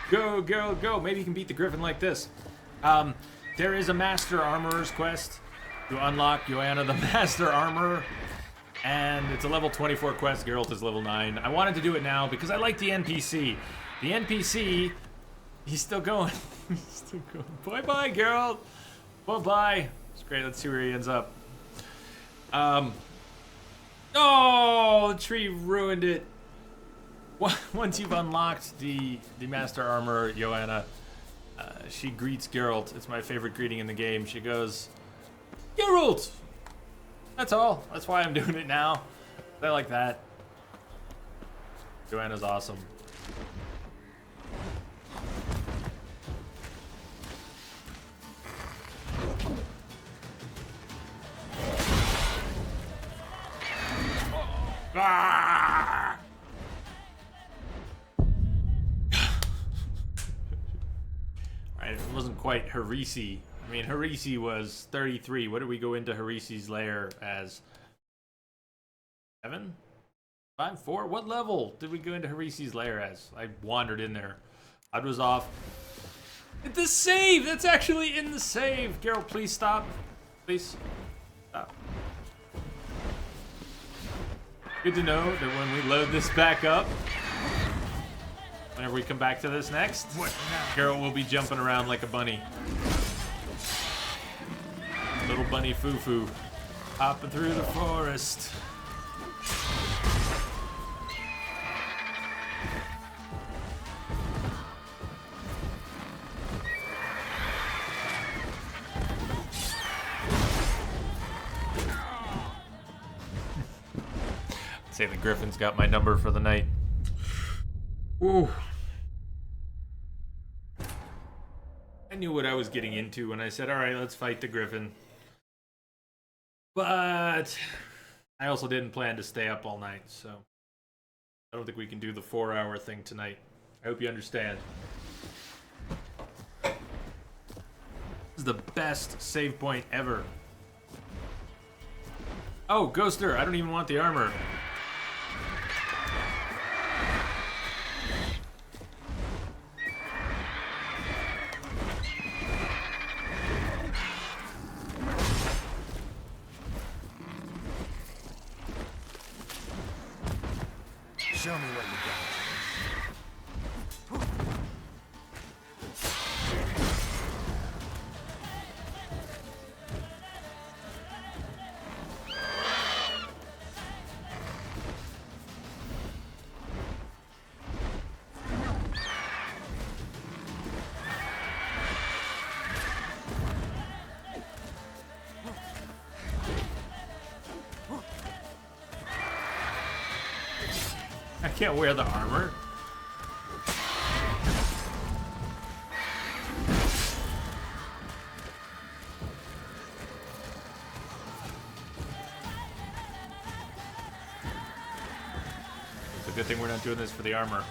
Go, Geralt, go! Maybe you can beat the Griffin like this. There is a Master Armorer's quest to unlock Joanna the Master Armorer. And it's a level 24 quest. Geralt is level 9. I wanted to do it now because I like the NPC. The NPC, he's still going. He's still going. Bye-bye, Geralt! Bye-bye! It's great. Let's see where he ends up. Oh, the tree ruined it. Once you've unlocked the Master Armor, Joanna, she greets Geralt. It's my favorite greeting in the game. She goes, Geralt! That's all. That's why I'm doing it now. I like that. Joanna's awesome. Ah! Alright, it wasn't quite Harisi. I mean, Harisi was 33. What did we go into Harisi's lair as? 7? 5? 4? What level did we go into Harisi's lair as? I wandered in there. HUD was off. The save! That's actually in the save! Geralt, please stop. Please. Stop. Good to know that when we load this back up, whenever we come back to this next, Geralt will be jumping around like a bunny. Little bunny foo-foo, hopping through the forest. Say the Griffin's got my number for the night. Ooh. I knew what I was getting into when I said, all right, let's fight the Griffin. But I also didn't plan to stay up all night, so I don't think we can do the 4-hour thing tonight. I hope you understand. This is the best save point ever. Oh, Ghoster, I don't even want the armor. Show me what you I can't wear the armor. It's a good thing we're not doing this for the armor.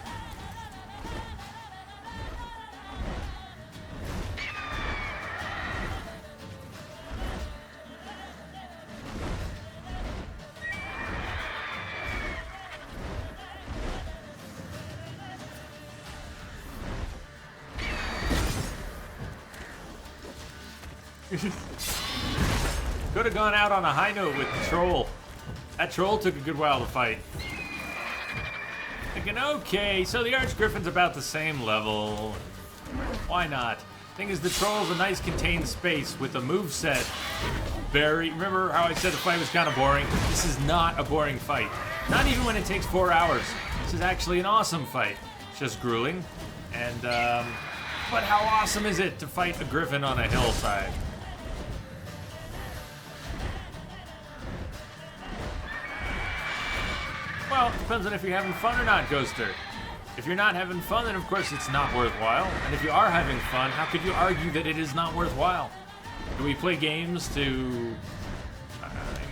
Could have gone out on a high note with the troll. That troll took a good while to fight. Thinking, okay, so the Archgriffin's about the same level. Why not? Thing is, the troll's a nice contained space with a moveset. Remember how I said the fight was kind of boring? This is not a boring fight. Not even when it takes 4 hours. This is actually an awesome fight. It's just grueling. And, but how awesome is it to fight a Griffin on a hillside? Well, it depends on if you're having fun or not, Ghoster. If you're not having fun, then of course it's not worthwhile. And if you are having fun, how could you argue that it is not worthwhile? Do we play games to...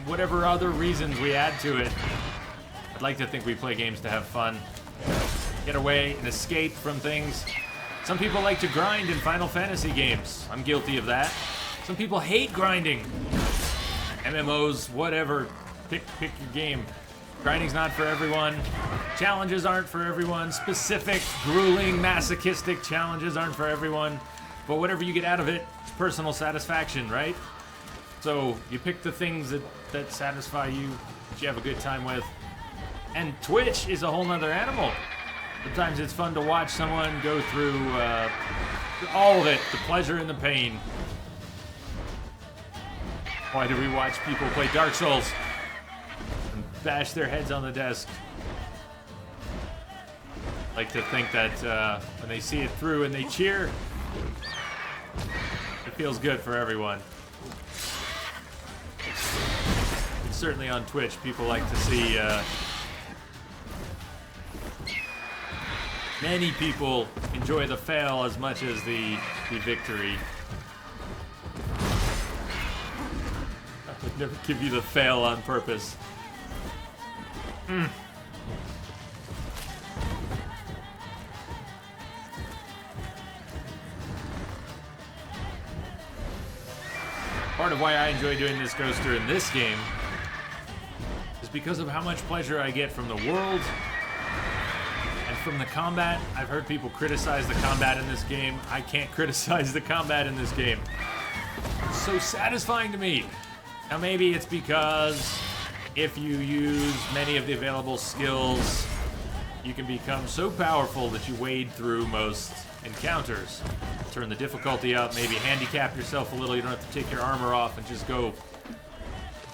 whatever other reasons we add to it. I'd like to think we play games to have fun. Get away and escape from things. Some people like to grind in Final Fantasy games. I'm guilty of that. Some people hate grinding. MMOs, whatever. Pick your game. Grinding's not for everyone. Challenges aren't for everyone. Specific, grueling, masochistic challenges aren't for everyone. But whatever you get out of it, it's personal satisfaction, right? So you pick the things that satisfy you, that you have a good time with. And Twitch is a whole nother animal. Sometimes it's fun to watch someone go through all of it, the pleasure and the pain. Why do we watch people play Dark Souls and bash their heads on the desk? I like to think that when they see it through and they cheer, it feels good for everyone. And certainly on Twitch, people like to see many people enjoy the fail as much as the victory. I would never give you the fail on purpose. Part of why I enjoy doing this Ghoster in this game is because of how much pleasure I get from the world and from the combat. I've heard people criticize the combat in this game. I can't criticize the combat in this game. It's so satisfying to me. Now maybe it's because if you use many of the available skills, you can become so powerful that you wade through most encounters. Turn the difficulty up, maybe handicap yourself a little. You don't have to take your armor off and just go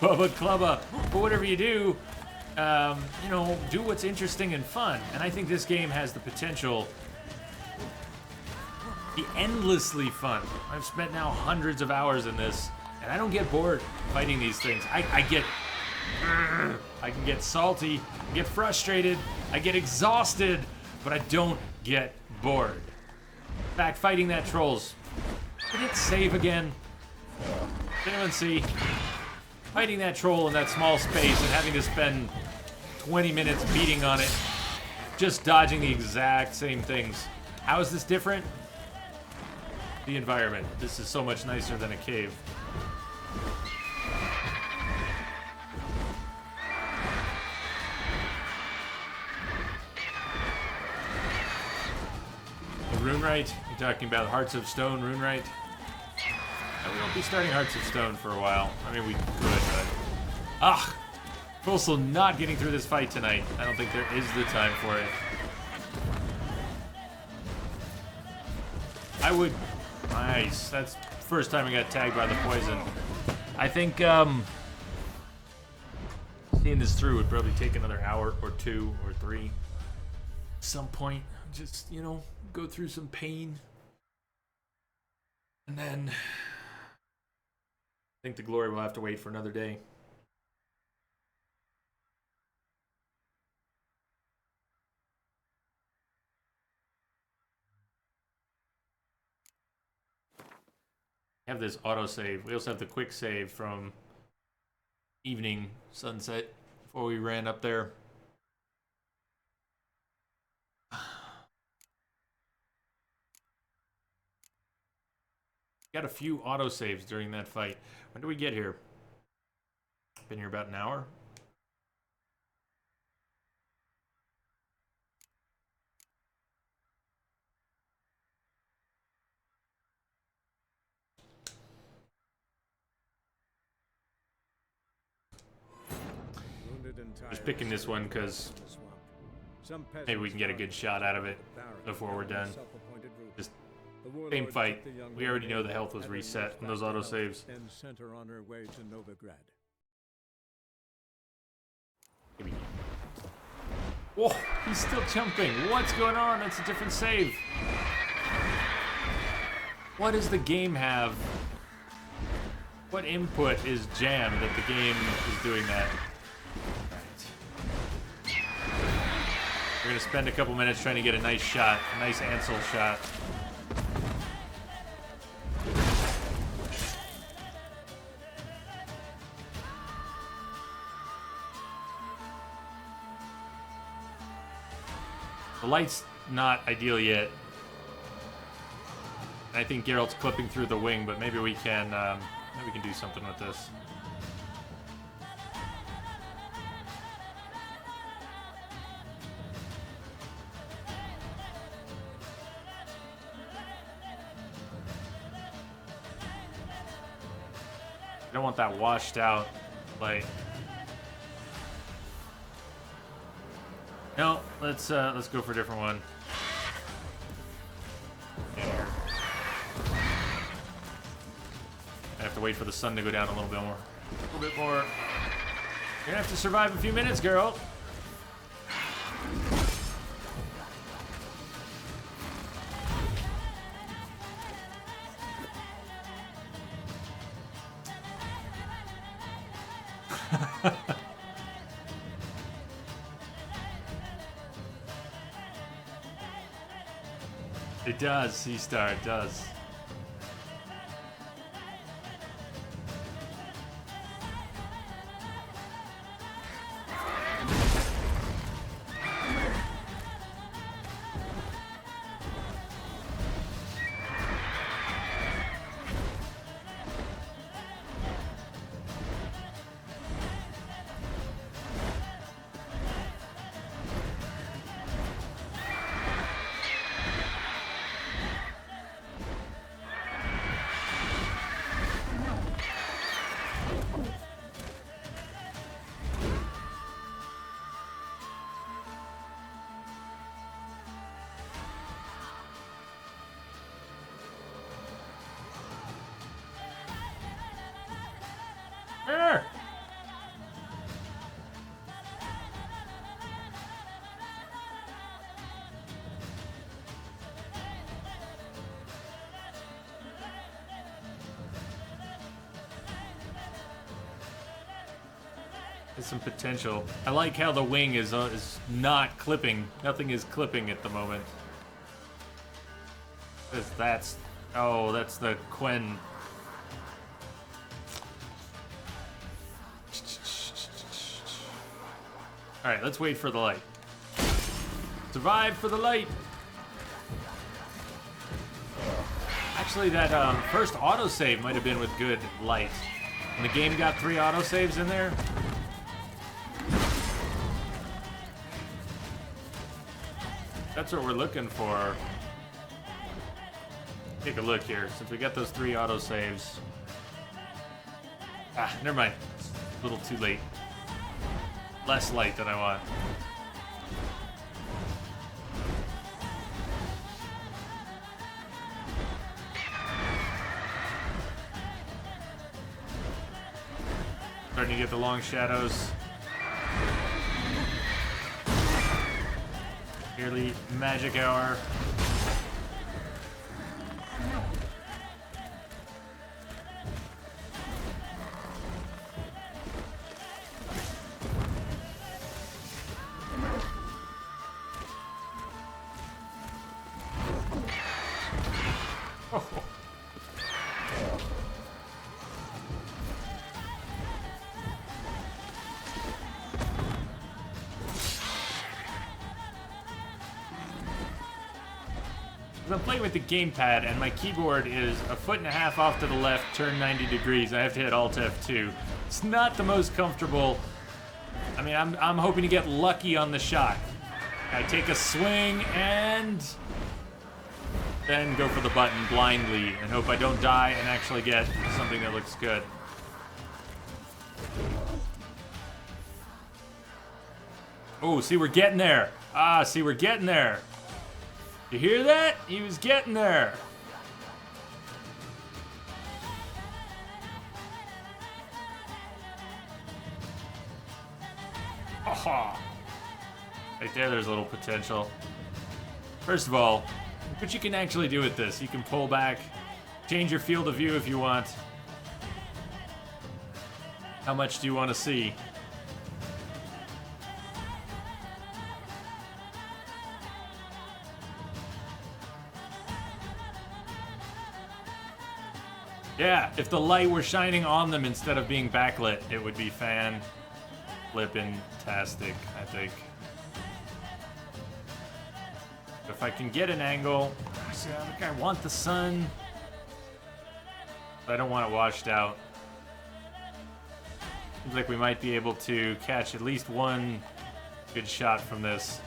bubba clubba. But whatever you do, you know, do what's interesting and fun. And I think this game has the potential to be endlessly fun. I've spent now hundreds of hours in this, and I don't get bored fighting these things. I can get salty, get frustrated, I get exhausted, but I don't get bored. In fact, fighting that trolls. Did it save again? Did anyone see? Fighting that troll in that small space and having to spend 20 minutes beating on it, just dodging the exact same things. How is this different? The environment. This is so much nicer than a cave. Runewright? You talking about Hearts of Stone, Runewright? No, we won't be starting Hearts of Stone for a while. I mean, we could, but... Ah! We're also not getting through this fight tonight. I don't think there is the time for it. I would... Nice. That's the first time I got tagged by the poison. I think, seeing this through would probably take another hour or 2 or 3. At some point, just, you know, go through some pain. And then I think the glory will have to wait for another day. We have this autosave. We also have the quick save from evening sunset before we ran up there. Got a few autosaves during that fight. When did we get here? Been here about an hour? Just picking this one because maybe we can get a good shot out of it before we're done. Just same fight. We already know the health was reset on those autosaves. Whoa, he's still jumping. What's going on? That's a different save. What does the game have? What input is jammed that the game is doing that? We're gonna spend a couple minutes trying to get a nice shot, a nice Ansel shot. The light's not ideal yet. I think Geralt's clipping through the wing, but maybe we can do something with this. I don't want that washed out light. No, let's go for a different one. Here. I have to wait for the sun to go down a little bit more. A little bit more. You're gonna have to survive a few minutes, girl. It does, C-Star, it does. There's some potential. I like how the wing is not clipping. Nothing is clipping at the moment. That's the Quen. All right, let's wait for the light. Survive for the light. Actually, that first autosave might have been with good light. And the game got 3 autosaves in there. That's what we're looking for. Take a look here. Since we got those 3 autosaves. Ah, never mind. It's a little too late. Less light than I want. Starting to get the long shadows. Nearly magic hour. I'm playing with the gamepad and my keyboard is a 1.5 feet off to the left, turn 90 degrees. I have to hit Alt F2. It's not the most comfortable. I mean, I'm hoping to get lucky on the shot. I take a swing and then go for the button blindly and hope I don't die and actually get something that looks good. Oh, see, we're getting there. Ah, see, we're getting there. You hear that? He was getting there. Aha. Right there, there's a little potential. First of all, what you can actually do with this, you can pull back, change your field of view if you want. How much do you want to see? Yeah, if the light were shining on them instead of being backlit, it would be fan-flippin-tastic, I think. If I can get an angle, see, I think I want the sun, but I don't want it washed out. Seems like we might be able to catch at least one good shot from this.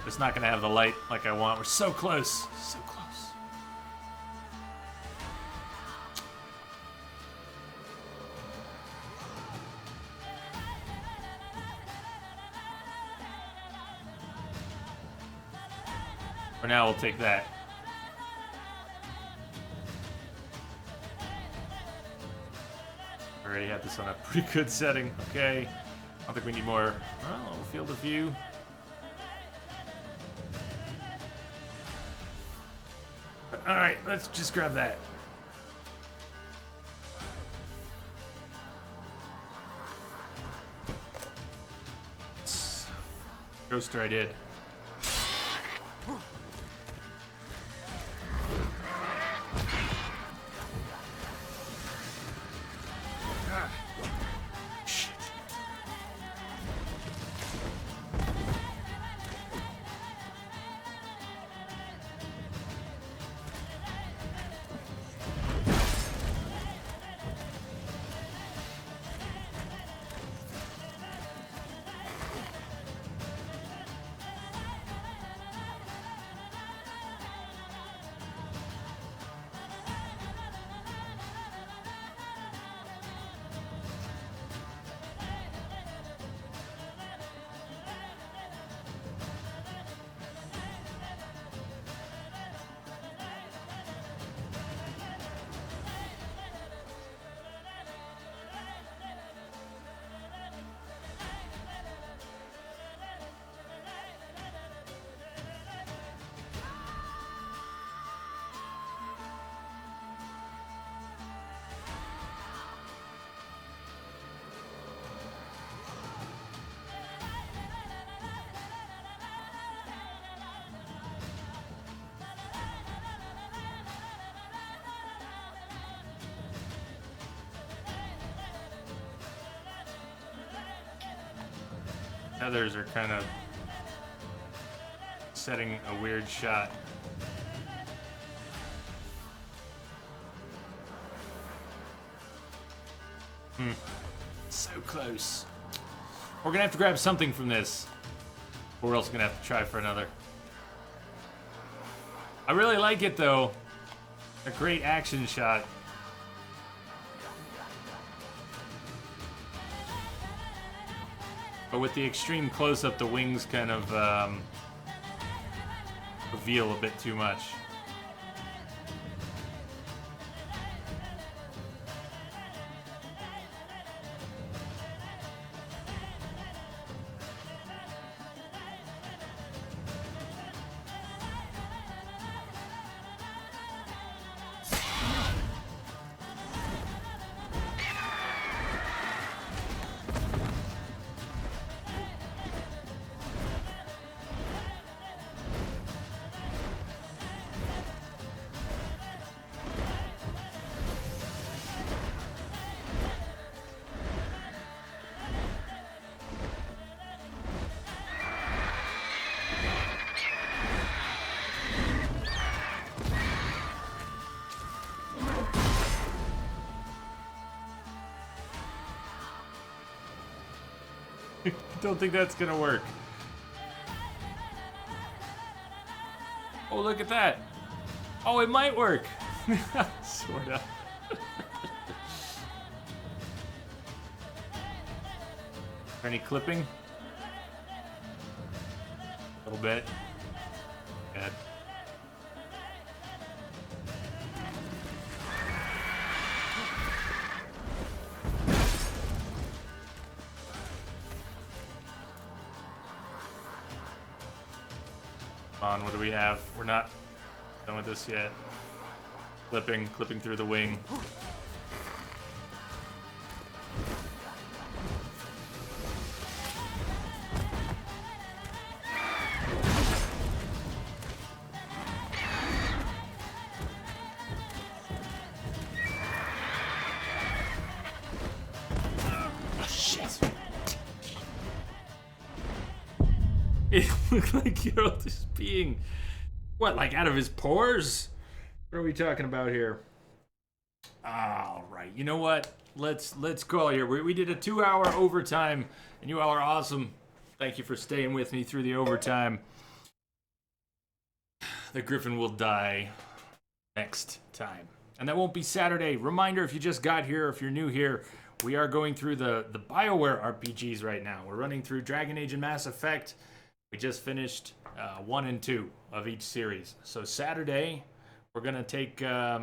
It's not gonna have the light like I want. We're so close, so close. For now, we'll take that. Already had this on a pretty good setting. Okay. I don't think we need more. Oh, field of view. Alright, let's just grab that. Ghoster, I did. Shit. Others are kind of setting a weird shot. So close. We're gonna have to grab something from this, or we're also gonna have to try for another. I really like it though. A great action shot. But with the extreme close-up, the wings kind of reveal a bit too much. Don't think that's gonna work. Oh, look at that. Oh, it might work. Sort of. Any clipping? A little bit. Good. On, what do we have? We're not done with this yet. Clipping through the wing. Oh, shit. It looked like you're just being What, like out of his pores? What are we talking about here? All right. You know what? Let's call here. We did a 2-hour overtime, and you all are awesome. Thank you for staying with me through the overtime. The Griffin will die next time. And that won't be Saturday. Reminder, if you just got here, if you're new here, we are going through the BioWare RPGs right now. We're running through Dragon Age and Mass Effect. We just finished 1 and 2 of each series. So Saturday, we're going to take... I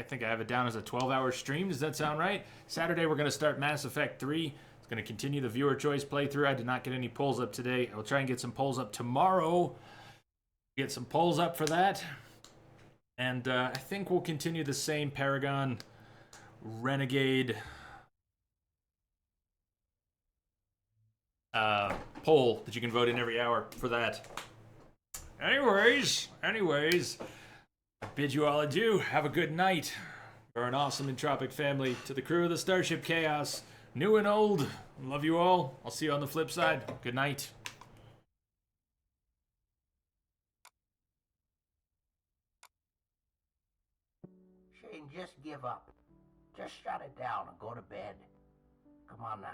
think I have it down as a 12-hour stream. Does that sound right? Saturday, we're going to start Mass Effect 3. It's going to continue the viewer choice playthrough. I did not get any polls up today. I will try and get some polls up tomorrow. Get some polls up for that. And I think we'll continue the same Paragon Renegade poll that you can vote in every hour for that. Anyways, I bid you all adieu. Have a good night. You're an awesome entropic family. To the crew of the Starship Chaos, new and old, love you all. I'll see you on the flip side. Good night. Shane, just give up. Just shut it down and go to bed. Come on now.